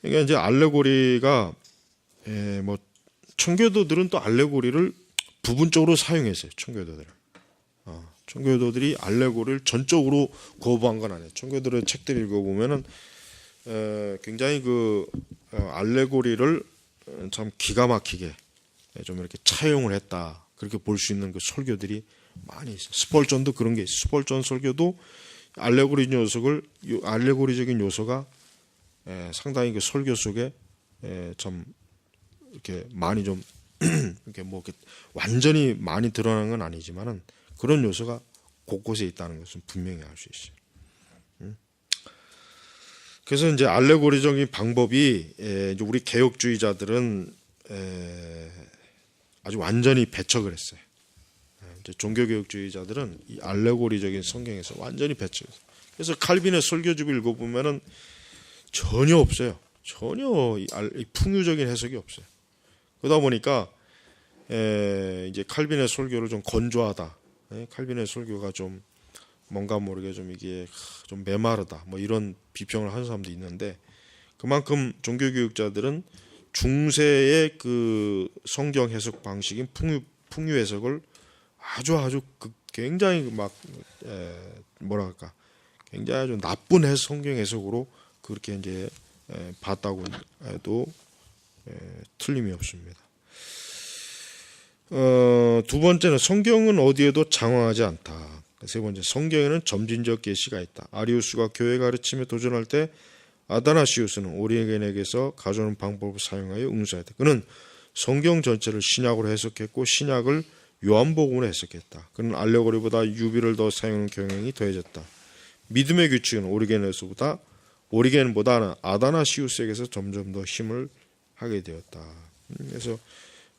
그러니까 이제 알레고리가 뭐 청교도들은 또 알레고리를 부분적으로 사용했어요, 청교도들이 알레고리를 전적으로 거부한 건 아니에요. 청교도들의 책들 읽어보면은 굉장히 그 알레고리를 참 기가 막히게 좀 이렇게 차용을 했다. 그렇게 볼 수 있는 그 설교들이 많이 있어요. 스펄전도 그런 게 있어요. 스펄전 설교도 알레고리적인 요소가 상당히 그 설교 속에 참 이렇게 많이 좀 이렇게 뭐 이렇게 완전히 많이 드러나는 건 아니지만은 그런 요소가 곳곳에 있다는 것은 분명히 알 수 있어요. 그래서 이제 알레고리적인 방법이 이제 우리 개혁주의자들은 아주 완전히 배척을 했어요. 이제 종교개혁주의자들은 이 알레고리적인 성경에서 완전히 배척했어요. 그래서 칼빈의 설교집을 읽어보면은 전혀 없어요. 전혀 이 풍유적인 해석이 없어요. 그러다 보니까 이제 칼빈의 설교를 좀 건조하다. 칼빈의 설교가 좀 뭔가 모르게 좀 이게 좀 메마르다. 뭐 이런 비평을 하는 사람도 있는데 그만큼 종교교육자들은 중세의 그 성경 해석 방식인 풍유 해석을 아주 굉장히 막 뭐랄까 굉장히 아주 나쁜 성경 해석으로 그렇게 이제 봤다고 해도 틀림이 없습니다. 두 번째는 성경은 어디에도 장황하지 않다. 세 번째, 성경에는 점진적 계시가 있다. 아리우스가 교회 가르침에 도전할 때 아다나시우스는 오리겐에게서 가져오는 방법을 사용하여 응수했다. 그는 성경 전체를 신약으로 해석했고 신약을 요한복음으로 해석했다. 그는 알레고리보다 유비를 더 사용하는 경향이 더해졌다. 믿음의 규칙은 오리겐보다는 아다나시우스에게서 점점 더 힘을 하게 되었다. 그래서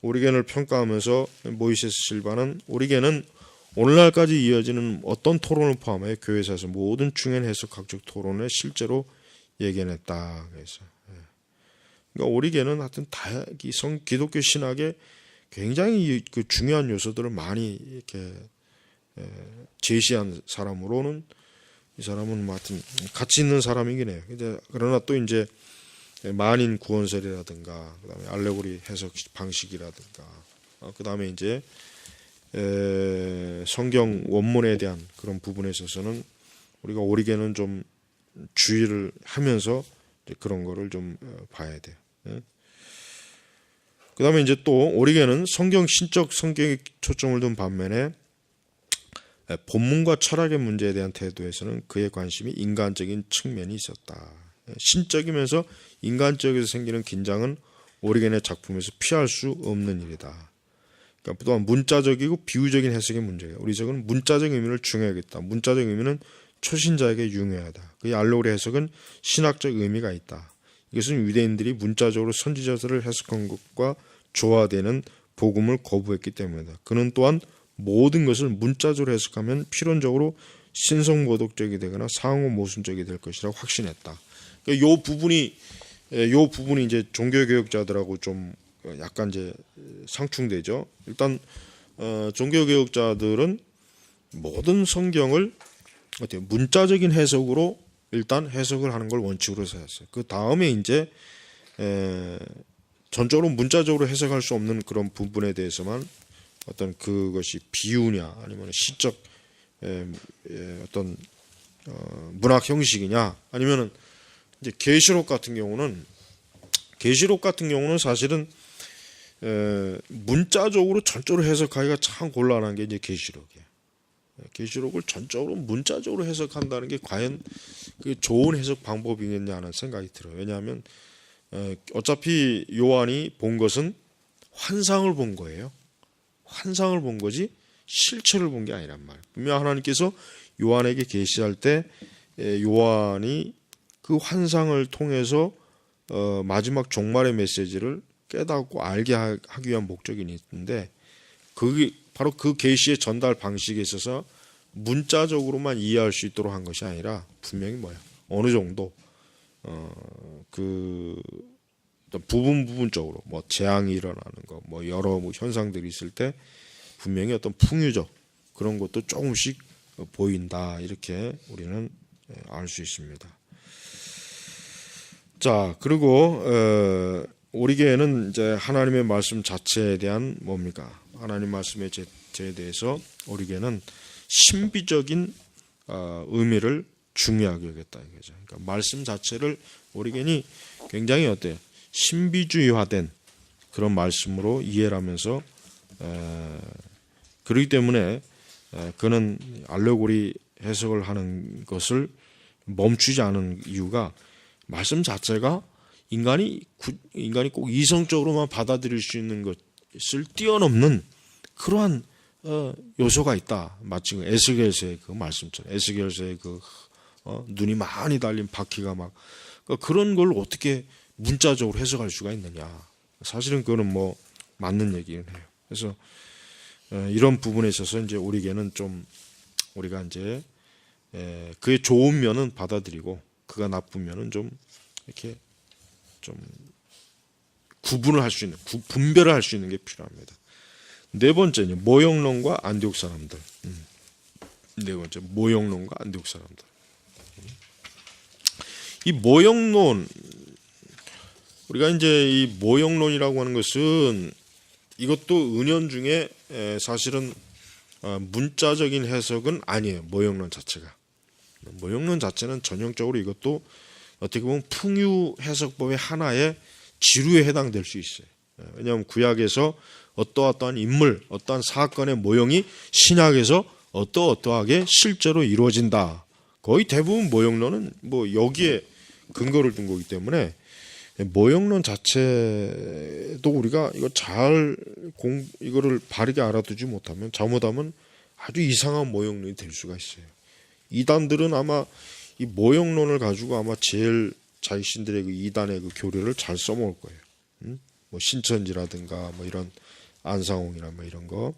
오리겐을 평가하면서 모이세스 실바는 오리겐은 오늘날까지 이어지는 어떤 토론을 포함해 교회사에서 모든 중요한 해석학적 토론에 실제로 예견했다. 그래서 그러니까 오리겐은 하여튼 기독교 신학에 굉장히 그 중요한 요소들을 많이 이렇게 제시한 사람으로는 이 사람은 뭐 하여튼 가치 있는 사람이긴 해요. 그러나 또 이제 만인 구원설이라든가 그다음에 알레고리 해석 방식이라든가 그다음에 이제 성경 원문에 대한 그런 부분에 있어서는 우리가 오리겐은 좀 주의를 하면서 그런 거를 좀 봐야 돼요. 그다음에 이제 또 오리겐은 성경 신적 성격에 초점을 둔 반면에 본문과 철학의 문제에 대한 태도에서는 그의 관심이 인간적인 측면이 있었다. 신적이면서 인간적에서 생기는 긴장은 오리겐의 작품에서 피할 수 없는 일이다. 그러니까 또한 문자적이고 비유적인 해석의 문제예요. 오리겐은 문자적 의미를 중요하겠다. 문자적 의미는 초신자에게 중요하다. 그의 알레고리 해석은 신학적 의미가 있다. 이것은 유대인들이 문자적으로 선지자들을 해석한 것과 조화되는 복음을 거부했기 때문이다. 그는 또한 모든 것을 문자적으로 해석하면 필연적으로 신성모독적이 되거나 상호 모순적이 될 것이라고 확신했다. 그러니까 요 부분이 이제 종교개혁자들하고 좀 약간 이제 상충되죠. 일단 종교개혁자들은 모든 성경을 어때요? 문자적인 해석으로 일단 해석을 하는 걸 원칙으로 세웠어요. 그 다음에 이제 전적으로 문자적으로 해석할 수 없는 그런 부분에 대해서만 어떤 그것이 비유냐 아니면 시적 어떤 문학 형식이냐 아니면은 이제 계시록 같은 경우는 사실은 문자적으로 전적으로 해석하기가 참 곤란한 게 이제 계시록이에요. 계시록을 전적으로 문자적으로 해석한다는 게 과연 그 좋은 해석 방법이겠냐 하는 생각이 들어요. 왜냐하면 어차피 요한이 본 것은 환상을 본 거예요. 환상을 본 거지 실체를 본 게 아니란 말이에요. 분명 하나님께서 요한에게 계시할 때 요한이 그 환상을 통해서 마지막 종말의 메시지를 깨닫고 알게 하기 위한 목적이 있는데 그게 바로 그 계시의 전달 방식에 있어서 문자적으로만 이해할 수 있도록 한 것이 아니라 분명히 뭐예요? 어느 정도 그 부분적으로 뭐 재앙이 일어나는 거, 뭐 여러 현상들이 있을 때 분명히 어떤 풍유적 그런 것도 조금씩 보인다 이렇게 우리는 알 수 있습니다. 자 그리고 오리겐은 이제 하나님의 말씀 자체에 대한 뭡니까? 하나님 말씀의 제에 대해서 오리겐은 신비적인 의미를 중요하게 여겼다 이거죠. 그러니까 말씀 자체를 오리겐이 굉장히 어때요? 신비주의화된 그런 말씀으로 이해를 하면서 그렇기 때문에 그는 알레고리 해석을 하는 것을 멈추지 않은 이유가 말씀 자체가 인간이 꼭 이성적으로만 받아들일 수 있는 것을 뛰어넘는 그러한 요소가 있다. 마치 에스겔서의 그 말씀처럼 에스겔서의 그 눈이 많이 달린 바퀴가 막 그런 걸 어떻게 문자적으로 해석할 수가 있느냐. 사실은 그거는 뭐 맞는 얘기긴 해요. 그래서 이런 부분에 있어서 이제 오리겐은 좀 우리가 이제 그의 좋은 면은 받아들이고 그가 나쁜 면은 좀 이렇게 좀 구분을 할 수 있는 분별을 할 수 있는 게 필요합니다. 네 번째는 모형론과 안디옥 사람들. 네 번째 모형론과 안디옥 사람들. 이 모형론 우리가 이제 이 모형론이라고 하는 것은 이것도 은연중에 사실은 문자적인 해석은 아니에요. 모형론 자체가. 모형론 자체는 전형적으로 이것도 어떻게 보면 풍유 해석법의 하나의 지루에 해당될 수 있어요. 왜냐하면 구약에서 어떠한 인물, 어떠한 사건의 모형이 신약에서 어떠하게 실제로 이루어진다. 거의 대부분 모형론은 뭐 여기에 근거를 둔 거기 때문에 모형론 자체도 우리가 이거를 바르게 알아두지 못하면 잘못하면 아주 이상한 모형론이 될 수가 있어요. 이단들은 아마 이 모형론을 가지고 아마 제일 자신들의 그 이단의 그 교리를 잘 써먹을 거예요. 뭐 신천지라든가 뭐 이런 안상홍이나 뭐 이런 거.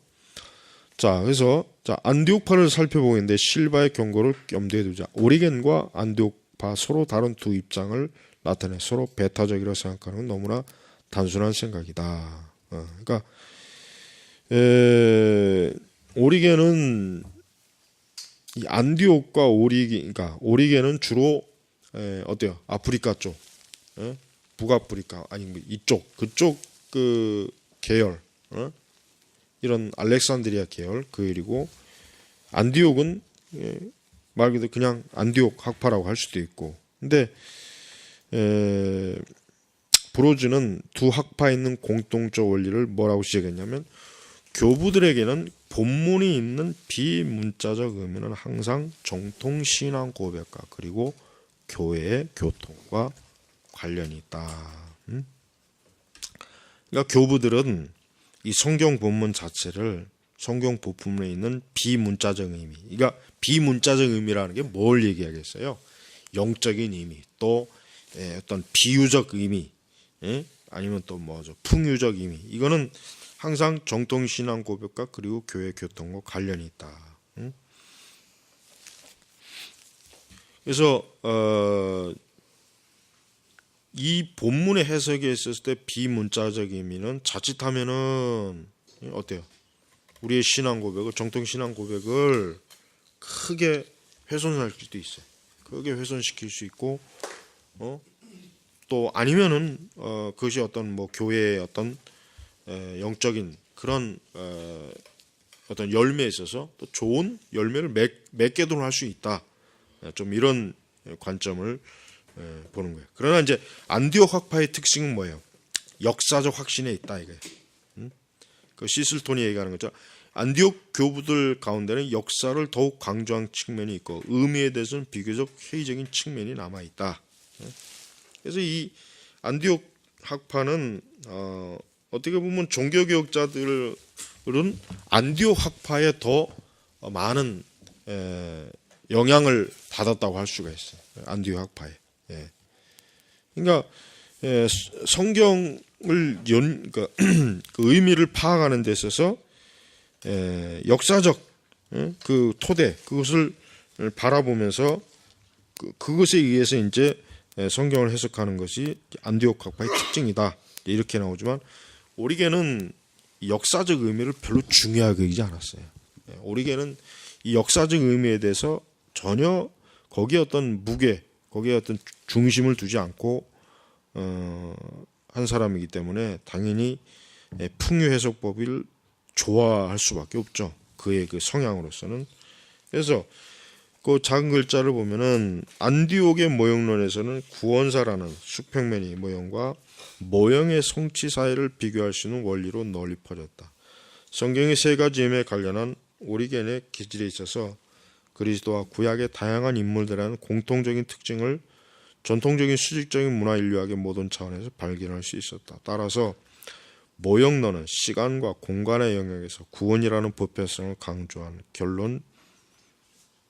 자, 그래서 안디옥파를 살펴보겠는데 실바의 경고를 염두에 두자. 오리겐과 안디옥파 서로 다른 두 입장을 나타내 서로 배타적이라고 생각하는 건 너무나 단순한 생각이다. 그러니까 오리겐은 이 안디옥과 그러니까 오리겐은 주로 어때요? 아프리카 쪽, 북아프리카 아니 그쪽 그 계열, 이런 알렉산드리아 계열 그리고 안디옥은 말 그대로 그냥 안디옥 학파라고 할 수도 있고, 근데 브로즈는 두 학파에 있는 공통적 원리를 뭐라고 지적했냐면 교부들에게는 본문이 있는 비문자적 의미는 항상 정통신앙 고백과 그리고 교회의 교통과 관련이 있다. 그러니까 교부들은 이 성경 본문 자체를 성경 본문에 있는 비문자적 의미, 그러니까 비문자적 의미라는 게 뭘 얘기하겠어요? 영적인 의미, 또 어떤 비유적 의미, 아니면 또 뭐죠? 풍유적 의미. 이거는 항상 정통신앙 고백과 그리고 교회 교통과 관련이 있다. 그래서 이 본문의 해석에 있었을 때 비문자적 의미는 자칫하면은 어때요? 우리의 신앙 고백을, 정통신앙 고백을 크게 훼손할 수도 있어요. 크게 훼손시킬 수 있고, 또 아니면은 그것이 어떤 뭐 교회의 어떤 영적인 그런 어떤 열매에 있어서 또 좋은 열매를 맺게도 할 수 있다. 좀 이런 관점을 보는 거예요. 그러나 이제 안디옥 학파의 특징은 뭐예요? 역사적 확신에 있다 이거예요. 그 시슬톤이 얘기하는 거죠. 안디옥 교부들 가운데는 역사를 더욱 강조한 측면이 있고 의미에 대해서는 비교적 회의적인 측면이 남아 있다. 그래서 이 안디옥 학파는 어떻게 보면 종교개혁자들은 안디옥 학파에 더 많은 영향을 받았다고 할 수가 있어요. 안디옥 학파에. 그러니까 성경을 그러니까 그 의미를 파악하는 데 있어서 역사적 그 토대 그것을 바라보면서 그것에 의해서 이제 성경을 해석하는 것이 안디옥 학파의 특징이다. 이렇게 나오지만 오리겐은 역사적 의미를 별로 중요하게 여기지 않았어요. 오리겐은 이 역사적 의미에 대해서 전혀 거기에 어떤 무게, 거기에 어떤 중심을 두지 않고 한 사람이기 때문에 당연히 풍요 해석법을 좋아할 수밖에 없죠. 그의 그 성향으로서는. 그래서 그 작은 글자를 보면은 안디옥의 모형론에서는 구원사라는 수평면의 모형과 모형의 성취 사이를 비교할 수 있는 원리로 널리 퍼졌다. 성경의 세 가지 의미에 관련한 오리겐의 기질에 있어서 그리스도와 구약의 다양한 인물들이라는 공통적인 특징을 전통적인 수직적인 문화 인류학의 모든 차원에서 발견할 수 있었다. 따라서 모형론은 시간과 공간의 영역에서 구원이라는 보편성을 강조한 결론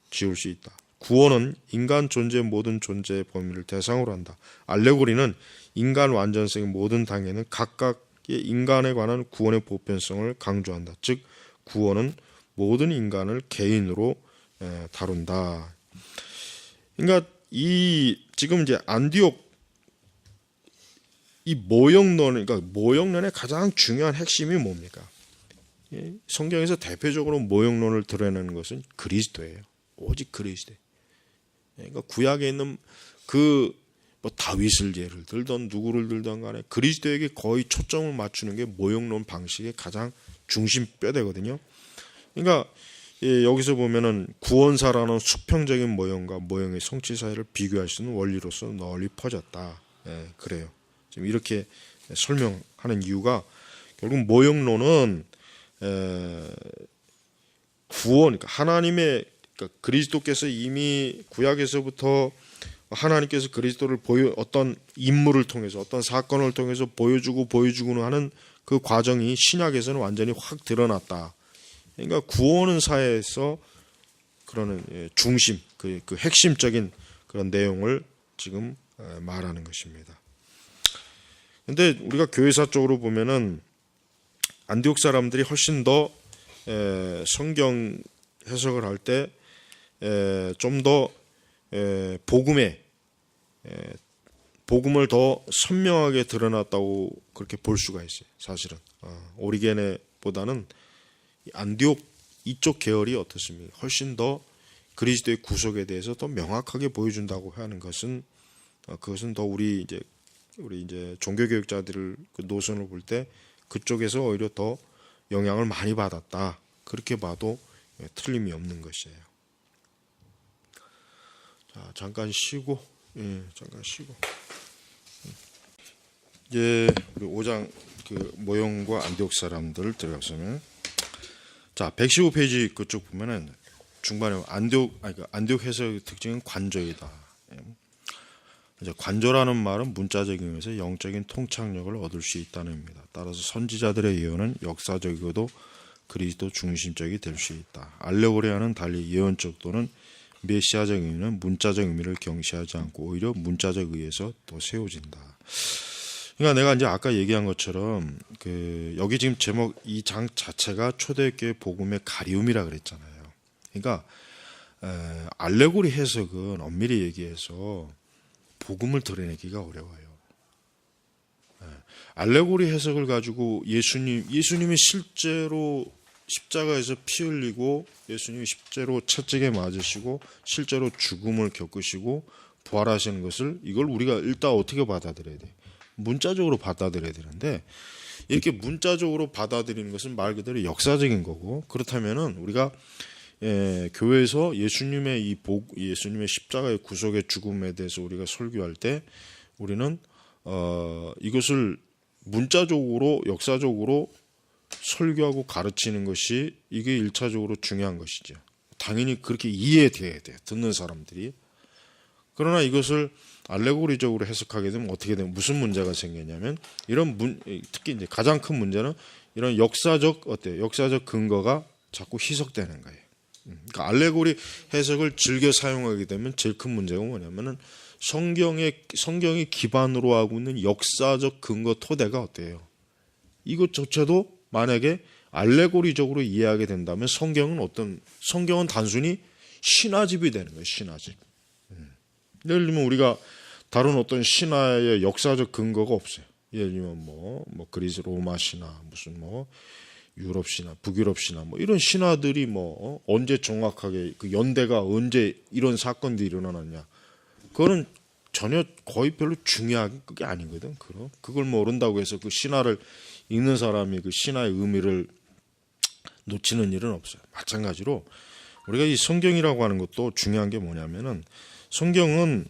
지을 수 있다. 구원은 인간 존재의 모든 존재의 범위를 대상으로 한다. 알레고리는 인간 완전성의 모든 단계는 각각의 인간에 관한 구원의 보편성을 강조한다. 즉 구원은 모든 인간을 개인으로 다룬다. 그러니까 이 지금 이제 안디옥 이 모형론, 그러니까 모형론의 가장 중요한 핵심이 뭡니까? 성경에서 대표적으로 모형론을 드러내는 것은 그리스도예요. 오직 그리스도. 그러니까 구약에 있는 그 뭐 다윗을 예를 들던 누구를 들던 간에 그리스도에게 거의 초점을 맞추는 게 모형론 방식의 가장 중심 뼈대거든요. 그러니까 예, 여기서 보면은 구원사라는 수평적인 모형과 모형의 성취 사이를 비교할 수 있는 원리로서 널리 퍼졌다. 예, 그래요. 지금 이렇게 설명하는 이유가 결국 모형론은 구원, 그러니까 하나님의 그러니까 그리스도께서 이미 구약에서부터 하나님께서 그리스도를 어떤 인물을 통해서 어떤 사건을 통해서 보여주고는 하는 그 과정이 신약에서는 완전히 확 드러났다. 그러니까 구원은 사회에서 그러는 중심, 그 핵심적인 그런 내용을 지금 말하는 것입니다. 근데 우리가 교회사 쪽으로 보면은 안디옥 사람들이 훨씬 더 성경 해석을 할 때 좀 더 복음을 더 선명하게 드러났다고 그렇게 볼 수가 있어요. 사실은 오리게네보다는 안디옥 이쪽 계열이 어떻습니까? 훨씬 더 그리스도의 구속에 대해서 더 명확하게 보여준다고 하는 것은 그것은 더 우리 이제 종교교육자들을 그 노선을 볼 때 그쪽에서 오히려 더 영향을 많이 받았다. 그렇게 봐도 틀림이 없는 것이에요. 자, 잠깐 쉬고. 이제 우리 5장 그 모형과 안디옥 사람들 들어가서는 자 115페이지 그쪽 보면은 중반에 안디옥 해석의 특징은 관조이다. 이제 관조라는 말은 문자적인 의미에서 영적인 통찰력을 얻을 수 있다는 의미다. 따라서 선지자들의 예언은 역사적이고도 그리스도 중심적이 될 수 있다. 알레고리아는 달리 예언적 또는 메시아적 의미는 문자적 의미를 경시하지 않고 오히려 문자적 의에서 또 세워진다. 그러니까 내가 이제 아까 얘기한 것처럼 여기 지금 제목 이 장 자체가 초대교회 복음의 가리움이라 그랬잖아요. 그러니까 알레고리 해석은 엄밀히 얘기해서 복음을 드러내기가 어려워요. 알레고리 해석을 가지고 예수님이 실제로 십자가에서 피 흘리고 예수님이 실제로 채찍에 맞으시고 실제로 죽음을 겪으시고 부활하시는 것을 이걸 우리가 일단 어떻게 받아들여야 돼? 문자적으로 받아들여야 되는데 이렇게 문자적으로 받아들이는 것은 말 그대로 역사적인 거고 그렇다면은 우리가 교회에서 예수님의 예수님의 십자가의 구속의 죽음에 대해서 우리가 설교할 때 우리는 이것을 문자적으로 역사적으로 설교하고 가르치는 것이 이게 1차적으로 중요한 것이죠. 당연히 그렇게 이해돼야 돼요. 듣는 사람들이. 그러나 이것을 알레고리적으로 해석하게 되면 어떻게 되면 무슨 문제가 생기냐면 특히 이제 가장 큰 문제는 이런 역사적 근거가 자꾸 희석되는 거예요. 그러니까 알레고리 해석을 즐겨 사용하게 되면 제일 큰 문제가 뭐냐면은 성경이 기반으로 하고 있는 역사적 근거 토대가 어때요? 이것조차도 만약에 알레고리적으로 이해하게 된다면 성경은 단순히 신화집이 되는 거예요. 신화집. 예를 들면 우리가 다른 어떤 신화의 역사적 근거가 없어요. 예를 들면 그리스 로마 신화, 무슨 유럽 신화, 북유럽 신화, 이런 신화들이 언제 정확하게 그 연대가 언제 이런 사건들이 일어나느냐. 그거는 전혀 거의 별로 중요한 그게 아니거든. 그걸 모른다고 해서 그 신화를 읽는 사람이 그 신화의 의미를 놓치는 일은 없어요. 마찬가지로 우리가 이 성경이라고 하는 것도 중요한 게 뭐냐면은 성경은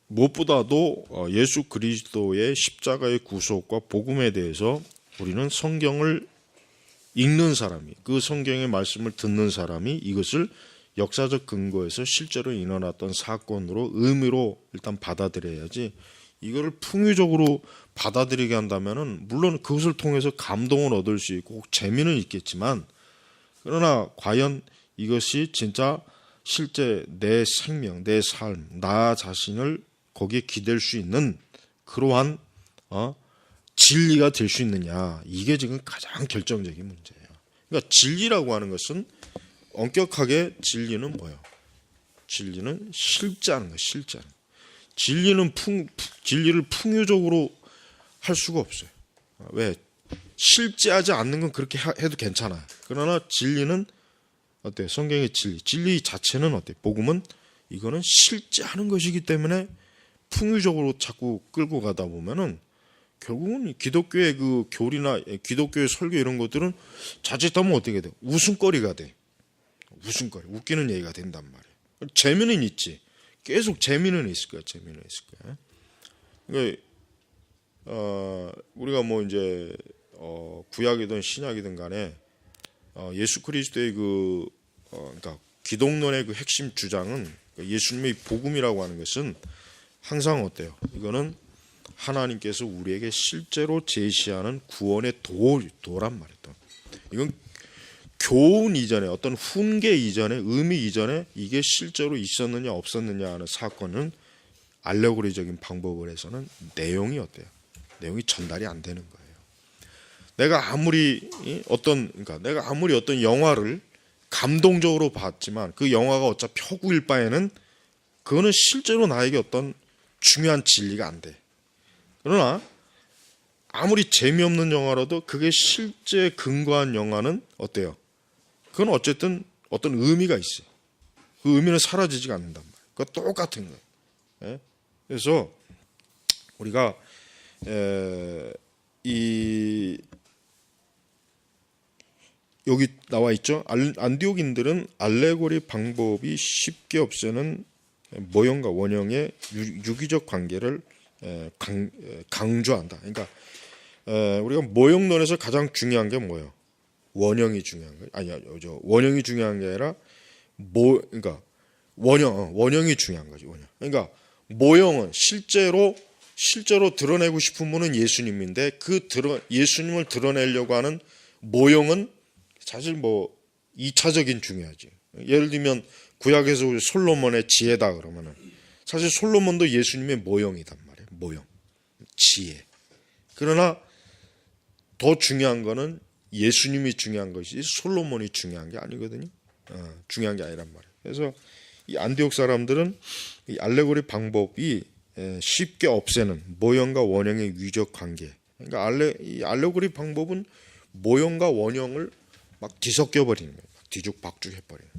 무엇보다도 예수 그리스도의 십자가의 구속과 복음에 대해서 우리는 성경을 읽는 사람이 그 성경의 말씀을 듣는 사람이 이것을 역사적 근거에서 실제로 일어났던 사건으로 의미로 일단 받아들여야지 이거를 풍유적으로 받아들이게 한다면은 물론 그것을 통해서 감동을 얻을 수 있고 재미는 있겠지만 그러나 과연 이것이 진짜 실제 내 생명, 내 삶, 나 자신을 거기에 기댈 수 있는 그러한 진리가 될 수 있느냐 이게 지금 가장 결정적인 문제예요. 그러니까 진리라고 하는 것은 엄격하게 진리는 뭐예요? 진리는 실제하는 거예요. 실제하는. 진리를 풍요적으로 할 수가 없어요. 왜? 실제하지 않는 건 그렇게 해도 괜찮아요. 그러나 진리는 어때요? 성경의 진리 자체는 어때요? 복음은 이거는 실제하는 것이기 때문에 풍요적으로 자꾸 끌고 가다 보면은 결국은 기독교의 그 교리나 기독교의 설교 이런 것들은 자칫하면 어떻게 돼? 웃음거리가 돼. 웃음거리, 웃기는 얘기가 된단 말이에요. 재미는 있지. 계속 재미는 있을 거야. 재미는 있을 거야. 그러니까 우리가 뭐 이제 구약이든 신약이든 간에 예수 그리스도의 그러니까 기독론의 그 핵심 주장은 예수님의 복음이라고 하는 것은 항상 어때요? 이거는 하나님께서 우리에게 실제로 제시하는 구원의 도란 말이에요. 이건 교훈 이전에 어떤 훈계 이전에 의미 이전에 이게 실제로 있었느냐 없었느냐 하는 사건은 알레고리적인 방법을 해서는 내용이 어때요? 내용이 전달이 안 되는 거예요. 내가 아무리 어떤 영화를 감동적으로 봤지만 그 영화가 어차피 허구일 바에는 그거는 실제로 나에게 어떤 중요한 진리가 안 돼. 그러나 아무리 재미없는 영화라도 그게 실제 근거한 영화는 어때요? 그건 어쨌든 어떤 의미가 있어요. 그 의미는 사라지지가 않는단 말이에요. 그거 똑같은 거예요. 예? 그래서 우리가 여기 나와 있죠. 안디옥인들은 알레고리 방법이 쉽게 없애는 모형과 원형의 유기적 관계를 강조한다. 그러니까 우리가 모형론에서 가장 중요한 게 뭐예요? 원형이 중요한 거예요. 아니야, 원형이 중요한 게 아니라 그러니까 원형이 중요한 거지. 원형. 그러니까 모형은 실제로 드러내고 싶은 분은 예수님인데 예수님을 드러내려고 하는 모형은 사실 뭐 2차적인 중요하지. 예를 들면 구약에서 솔로몬의 지혜다 그러면은 사실 솔로몬도 예수님의 모형이단 말이에요. 모형, 지혜. 그러나 더 중요한 거는 예수님이 중요한 것이지 솔로몬이 중요한 게 아니거든요. 중요한 게 아니란 말이에요. 그래서 이 안디옥 사람들은 이 알레고리 방법이 쉽게 없애는 모형과 원형의 위적 관계. 그러니까 이 알레고리 방법은 모형과 원형을 막 뒤섞여 버리는 거예요. 뒤죽박죽 해버리는.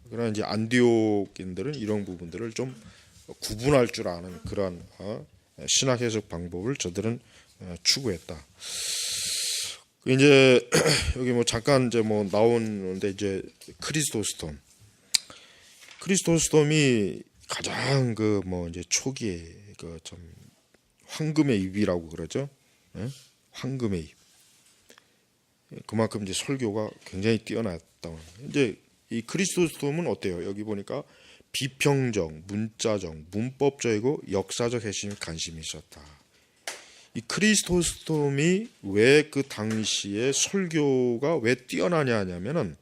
그러나 이제 안디옥인들은 이런 부분들을 좀 구분할 줄 아는 그러한 신학 해석 방법을 저들은 추구했다. 이제 여기 뭐 잠깐 이제 뭐 나오는데 이제 크리스토스톰이 가장 그 뭐 이제 초기에 그 좀 황금의 입이라고 그러죠. 황금의 입. 그만큼 이제 설교가 굉장히 뛰어났다. 이제 이 크리스토스톰은 어때요? 여기 보니까 비평적, 문자적, 문법적이고 역사적 핵심 관심이 있었다. 이 크리스토스톰이 왜 그 당시에 설교가 왜 뛰어나냐 하냐면은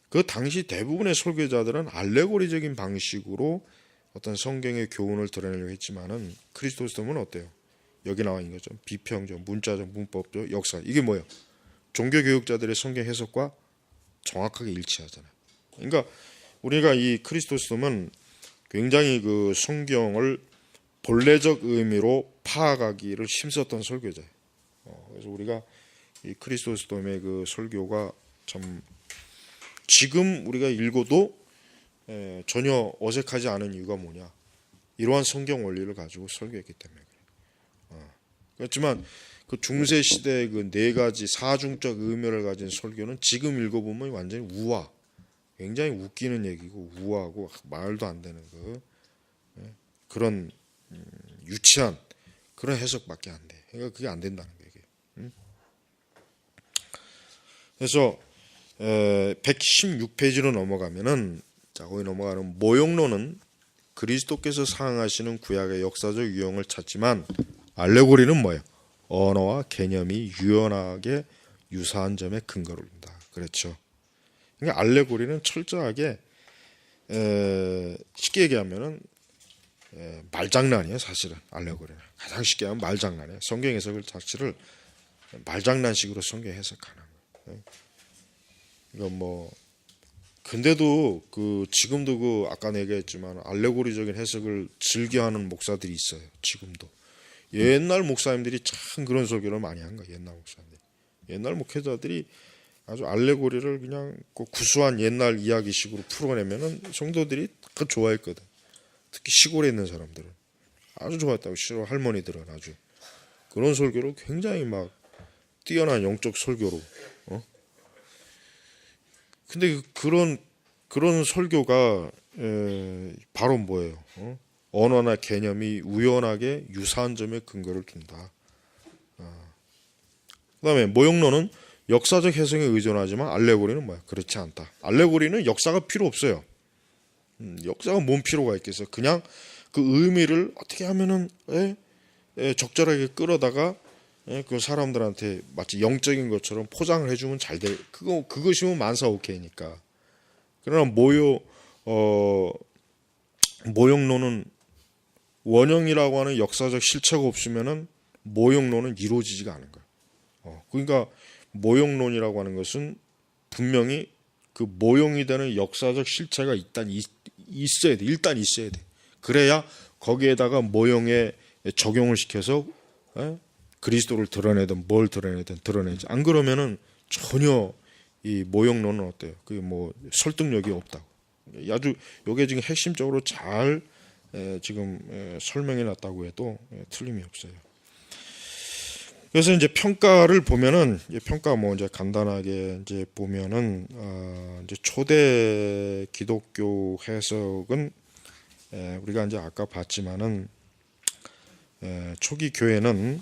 그 당시 대부분의 설교자들은 알레고리적인 방식으로 어떤 성경의 교훈을 드러내려고 했지만은 크리스토스톰은 어때요? 여기 나와 있는 거죠. 비평적, 문자적, 문법적, 역사. 이게 뭐예요? 종교 교육자들의 성경 해석과 정확하게 일치하잖아요. 그러니까 우리가 이 크리스토스톰은 굉장히 그 성경을 본래적 의미로 파악하기를 힘썼던 설교자예요. 그래서 우리가 이 크리스토스톰의 그 설교가 참 지금 우리가 읽어도 전혀 어색하지 않은 이유가 뭐냐? 이러한 성경 원리를 가지고 설교했기 때문에 그래요. 그렇지만 그 중세 시대의 그 네 가지 사중적 의미를 가진 설교는 지금 읽어보면 완전히 우화, 굉장히 웃기는 얘기고 우화하고 말도 안 되는 그런 유치한 그런 해석밖에 안 돼. 그러니까 그게 안 된다는 거예요. 그래서 116페이지로 넘어가면은 자 거기 넘어가는 모형론은 그리스도께서 사용하시는 구약의 역사적 유형을 찾지만 알레고리는 뭐예요? 언어와 개념이 유연하게 유사한 점에 근거를 둔다. 그렇죠. 그러니까 알레고리는 철저하게 쉽게 얘기하면은 말장난이에요. 사실은 알레고리는 가장 쉽게 하면 말장난이에요. 성경 해석을 자체를 말장난식으로 성경 해석하는 거예요. 이건 뭐 근데도 그 지금도 그 아까 얘기했지만 알레고리적인 해석을 즐겨하는 목사들이 있어요. 지금도. 옛날 목사님들이 참 그런 설교를 많이 한 거예요. 옛날 목사님들. 옛날 목회자들이 아주 알레고리를 그냥 그 구수한 옛날 이야기식으로 풀어내면은 성도들이 그 좋아했거든. 특히 시골에 있는 사람들은 아주 좋았다고 시골 할머니들은 아주 그런 설교로 굉장히 막 뛰어난 영적 설교로. 근데 그런 설교가 바로 뭐예요? 언어나 개념이 우연하게 유사한 점에 근거를 둔다. 그다음에 모형론은 역사적 해석에 의존하지만 알레고리는 뭐야? 그렇지 않다. 알레고리는 역사가 필요 없어요. 역사가 뭔 필요가 있겠어요? 그냥 그 의미를 어떻게 하면은 적절하게 끌어다가 그 사람들한테 마치 영적인 것처럼 포장을 해주면 잘 될. 그것이면 만사 오케이니까. 그러나 모형론은 원형이라고 하는 역사적 실체가 없으면은 모형론은 이루어지지가 않은 거예요. 그러니까 모형론이라고 하는 것은 분명히 그 모형이 되는 역사적 실체가 일단 있어야 돼. 일단 있어야 돼. 그래야 거기에다가 모형에 적용을 시켜서 그리스도를 드러내든 뭘 드러내든 드러내지. 안 그러면은 전혀 이 모형론은 어때요? 그게 뭐 설득력이 없다고. 아주 요게 지금 핵심적으로 잘 지금 설명해 놨다고 해도 틀림이 없어요. 그래서 이제 평가를 보면은 평가 뭐 이제 간단하게 이제 보면은 이제 초대 기독교 해석은 우리가 이제 아까 봤지만은 초기 교회는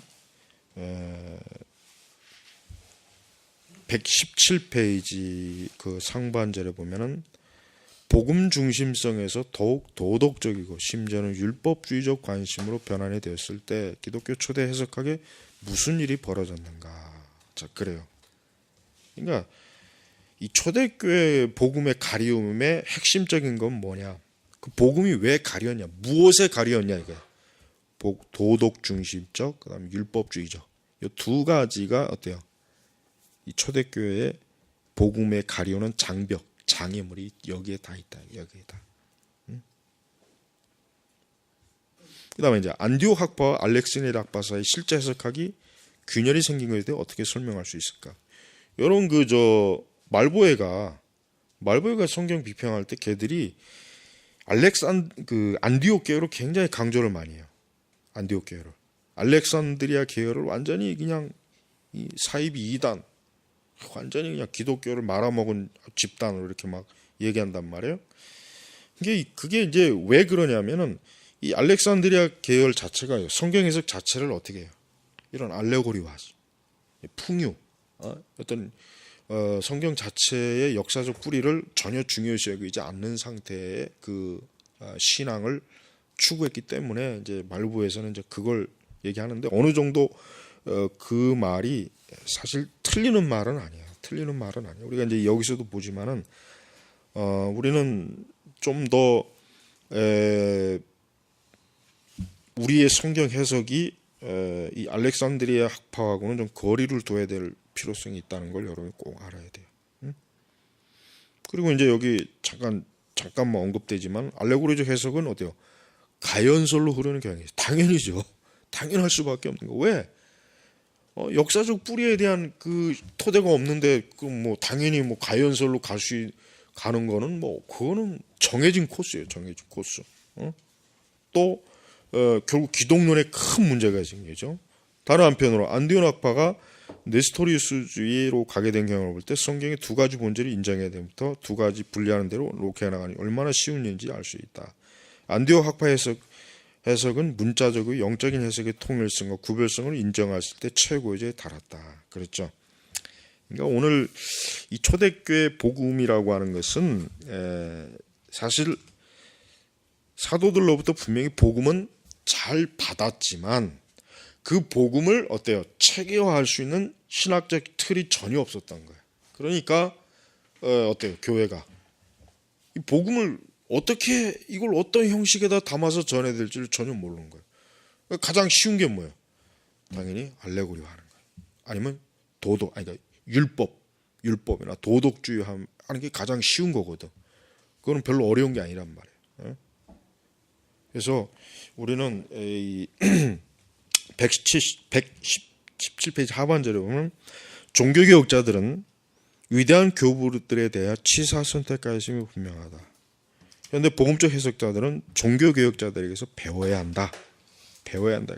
117페이지 그 상반절에 보면은 복음 중심성에서 더욱 도덕적이고 심지어는 율법주의적 관심으로 변환이 되었을 때 기독교 초대 해석학에 무슨 일이 벌어졌는가? 자, 그래요. 그러니까 이 초대교회 복음의 가리움의 핵심적인 건 뭐냐? 그 복음이 왜 가렸냐? 무엇에 가렸냐 이거야. 도덕 중심적, 그다음에 율법주의적. 이 두 가지가 어때요? 이 초대교회의 복음에 가려는 장벽, 장애물이 여기에 다 있다. 여기에 다. 그다음에 이제 안디옥 학파와 알렉산드리아 학파 사이 실제 해석학이 균열이 생긴 것에 대해 어떻게 설명할 수 있을까? 이런 말보에가 성경 비평할 때 걔들이 안디옥 계열을 굉장히 강조를 많이 해요. 안디옥 계열을. 알렉산드리아 계열을 완전히 그냥 이 사이비 이단, 완전히 그냥 기독교를 말아먹은 집단으로 이렇게 막 얘기한단 말이에요. 그게 이제 왜 그러냐면은 이 알렉산드리아 계열 자체가 성경 해석 자체를 어떻게 해요? 이런 알레고리화하죠. 풍요, 어떤 성경 자체의 역사적 뿌리를 전혀 중요시 여기지 않는 상태의 그 신앙을 추구했기 때문에 이제 말부에서는 이제 그걸 얘기하는데 어느 정도 그 말이 사실 틀리는 말은 아니에요. 틀리는 말은 아니에요. 우리가 이제 여기서도 보지만은 우리는 좀 더 우리의 성경 해석이 이 알렉산드리아 학파하고는 좀 거리를 둬야 될 필요성이 있다는 걸 여러분이 꼭 알아야 돼요. 그리고 이제 여기 잠깐만 언급되지만 알레고리적 해석은 어때요? 가연설로 흐르는 경향이 당연히죠. 당연할 수밖에 없는 거. 왜? 역사적 뿌리에 대한 그 토대가 없는데 그 뭐 당연히 뭐 가연설로 가는 거는 뭐 그거는 정해진 코스예요. 정해진 코스. 또 결국 기독론에 큰 문제가 생기죠. 다른 한편으로 안디옥 학파가 네스토리우스주의로 가게 된 경우를 볼 때 성경의 두 가지 본질을 인정해야 되면부터 두 가지 분리하는 대로 로케해 나가니 얼마나 쉬운 일인지 알 수 있다. 안디옥 학파 해석은 문자적이고 영적인 해석의 통일성과 구별성을 인정했을 때 최고의에 달했다. 그렇죠. 그러니까 오늘 이 초대교회 복음이라고 하는 것은 사실 사도들로부터 분명히 복음은 잘 받았지만 그 복음을 어때요? 체계화할 수 있는 신학적 틀이 전혀 없었던 거예요. 그러니까 어때요? 교회가 이 복음을 이걸 어떤 형식에다 담아서 전해야 될지를 전혀 모르는 거예요. 가장 쉬운 게 뭐예요? 당연히 알레고리화 하는 거예요. 아니면 그러니까 율법이나 도덕주의 하는 게 가장 쉬운 거거든. 그거는 별로 어려운 게 아니란 말이에요. 그래서 우리는 이 117페이지 하반절에 보면 종교개혁자들은 위대한 교부들에 대해 치사 선택하였음이 분명하다. 그런데 복음적 해석자들은 종교개혁자들에게서 배워야 한다. 배워야 한다.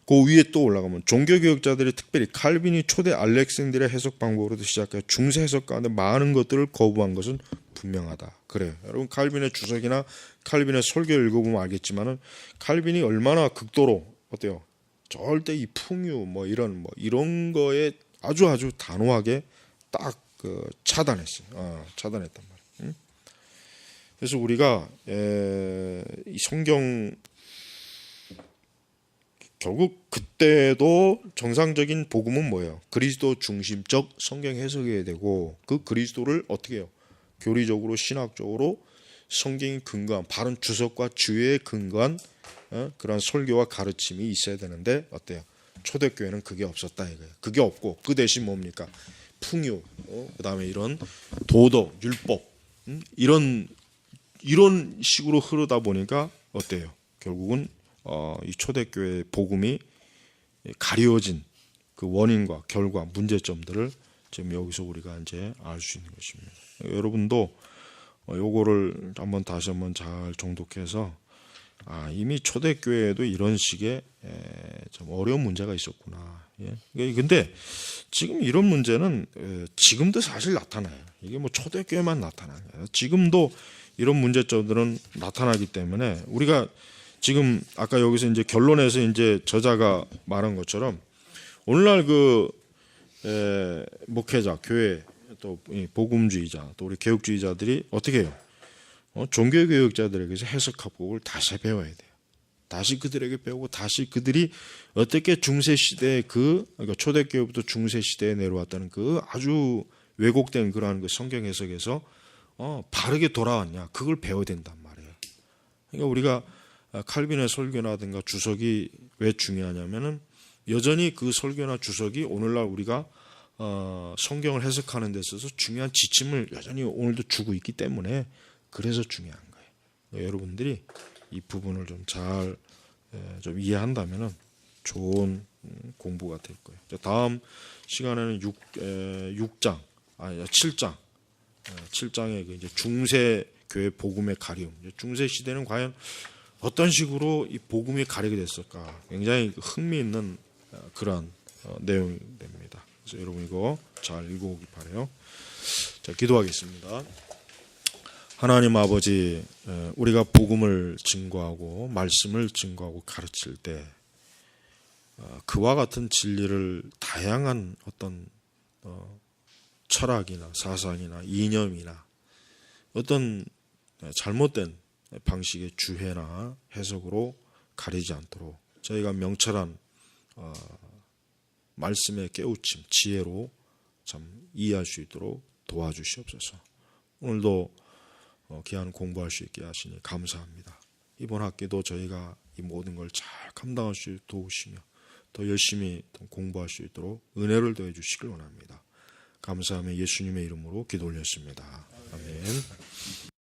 그 위에 또 올라가면 종교개혁자들이 특별히 칼빈이 초대 알렉산드리아 해석 방법으로도 시작해 중세 해석 가운데 많은 것들을 거부한 것은 분명하다. 그래요. 여러분 칼빈의 주석이나 칼빈의 설교를 읽어보면 알겠지만은 칼빈이 얼마나 극도로 어때요? 절대 이 풍요 뭐 이런 거에 아주 단호하게 딱 차단했어요. 차단했단 말이에요. 그래서 우리가 이 성경 결국 그때도 정상적인 복음은 뭐예요? 그리스도 중심적 성경 해석이어야 되고 그 그리스도를 어떻게 해요? 교리적으로 신학적으로 성경이 근거한 바른 주석과 주의에 근거한 그런 설교와 가르침이 있어야 되는데 어때요? 초대교회는 그게 없었다 이거예요. 그게 없고 그 대신 뭡니까? 풍요, 그다음에 이런 도덕, 율법 이런 식으로 흐르다 보니까 어때요? 결국은 이 초대교회의 복음이 가려진 그 원인과 결과, 문제점들을 지금 여기서 우리가 이제 알 수 있는 것입니다. 여러분도 요거를 다시 한번 잘 정독해서 이미 초대교회에도 이런 식의 좀 어려운 문제가 있었구나. 예. 근데 지금 이런 문제는 지금도 사실 나타나요. 이게 뭐 초대교회만 나타나요. 지금도 이런 문제점들은 나타나기 때문에 우리가 지금 아까 여기서 이제 결론에서 이제 저자가 말한 것처럼 오늘날 목회자, 교회, 또 복음주의자, 또 우리 개혁주의자들이 어떻게 해요? 종교개혁자들에게서 해석학법을 다시 배워야 돼요. 다시 그들에게 배우고 다시 그들이 어떻게 중세시대에 그러니까 초대교회부터 중세시대에 내려왔다는 그 아주 왜곡된 그러한 그 성경 해석에서 바르게 돌아왔냐 그걸 배워야 된단 말이에요. 그러니까 우리가 칼빈의 설교라든가 주석이 왜 중요하냐면은 여전히 그 설교나 주석이 오늘날 우리가 성경을 해석하는 데 있어서 중요한 지침을 여전히 오늘도 주고 있기 때문에 그래서 중요한 거예요. 여러분들이 이 부분을 좀 잘 좀 이해한다면은 좋은 공부가 될 거예요. 다음 시간에는 7장의 이제 중세 교회 복음의 가리움. 중세 시대는 과연 어떤 식으로 이 복음이 가리게 됐을까? 굉장히 흥미있는 그러한 내용이 됩니다. 그래서 여러분 이거 잘 읽어오기 바라요. 자, 기도하겠습니다. 하나님 아버지, 우리가 복음을 증거하고 말씀을 증거하고 가르칠 때 그와 같은 진리를 다양한 어떤 철학이나 사상이나 이념이나 어떤 잘못된 방식의 주해나 해석으로 가리지 않도록 저희가 명철한 말씀의 깨우침, 지혜로 참 이해할 수 있도록 도와주시옵소서. 오늘도 귀한 공부할 수 있게 하시니 감사합니다. 이번 학기도 저희가 이 모든 걸 잘 감당할 수 있도록 도우시며 더 열심히 공부할 수 있도록 은혜를 더해 주시길 원합니다. 감사하며 예수님의 이름으로 기도 올렸습니다. 아멘.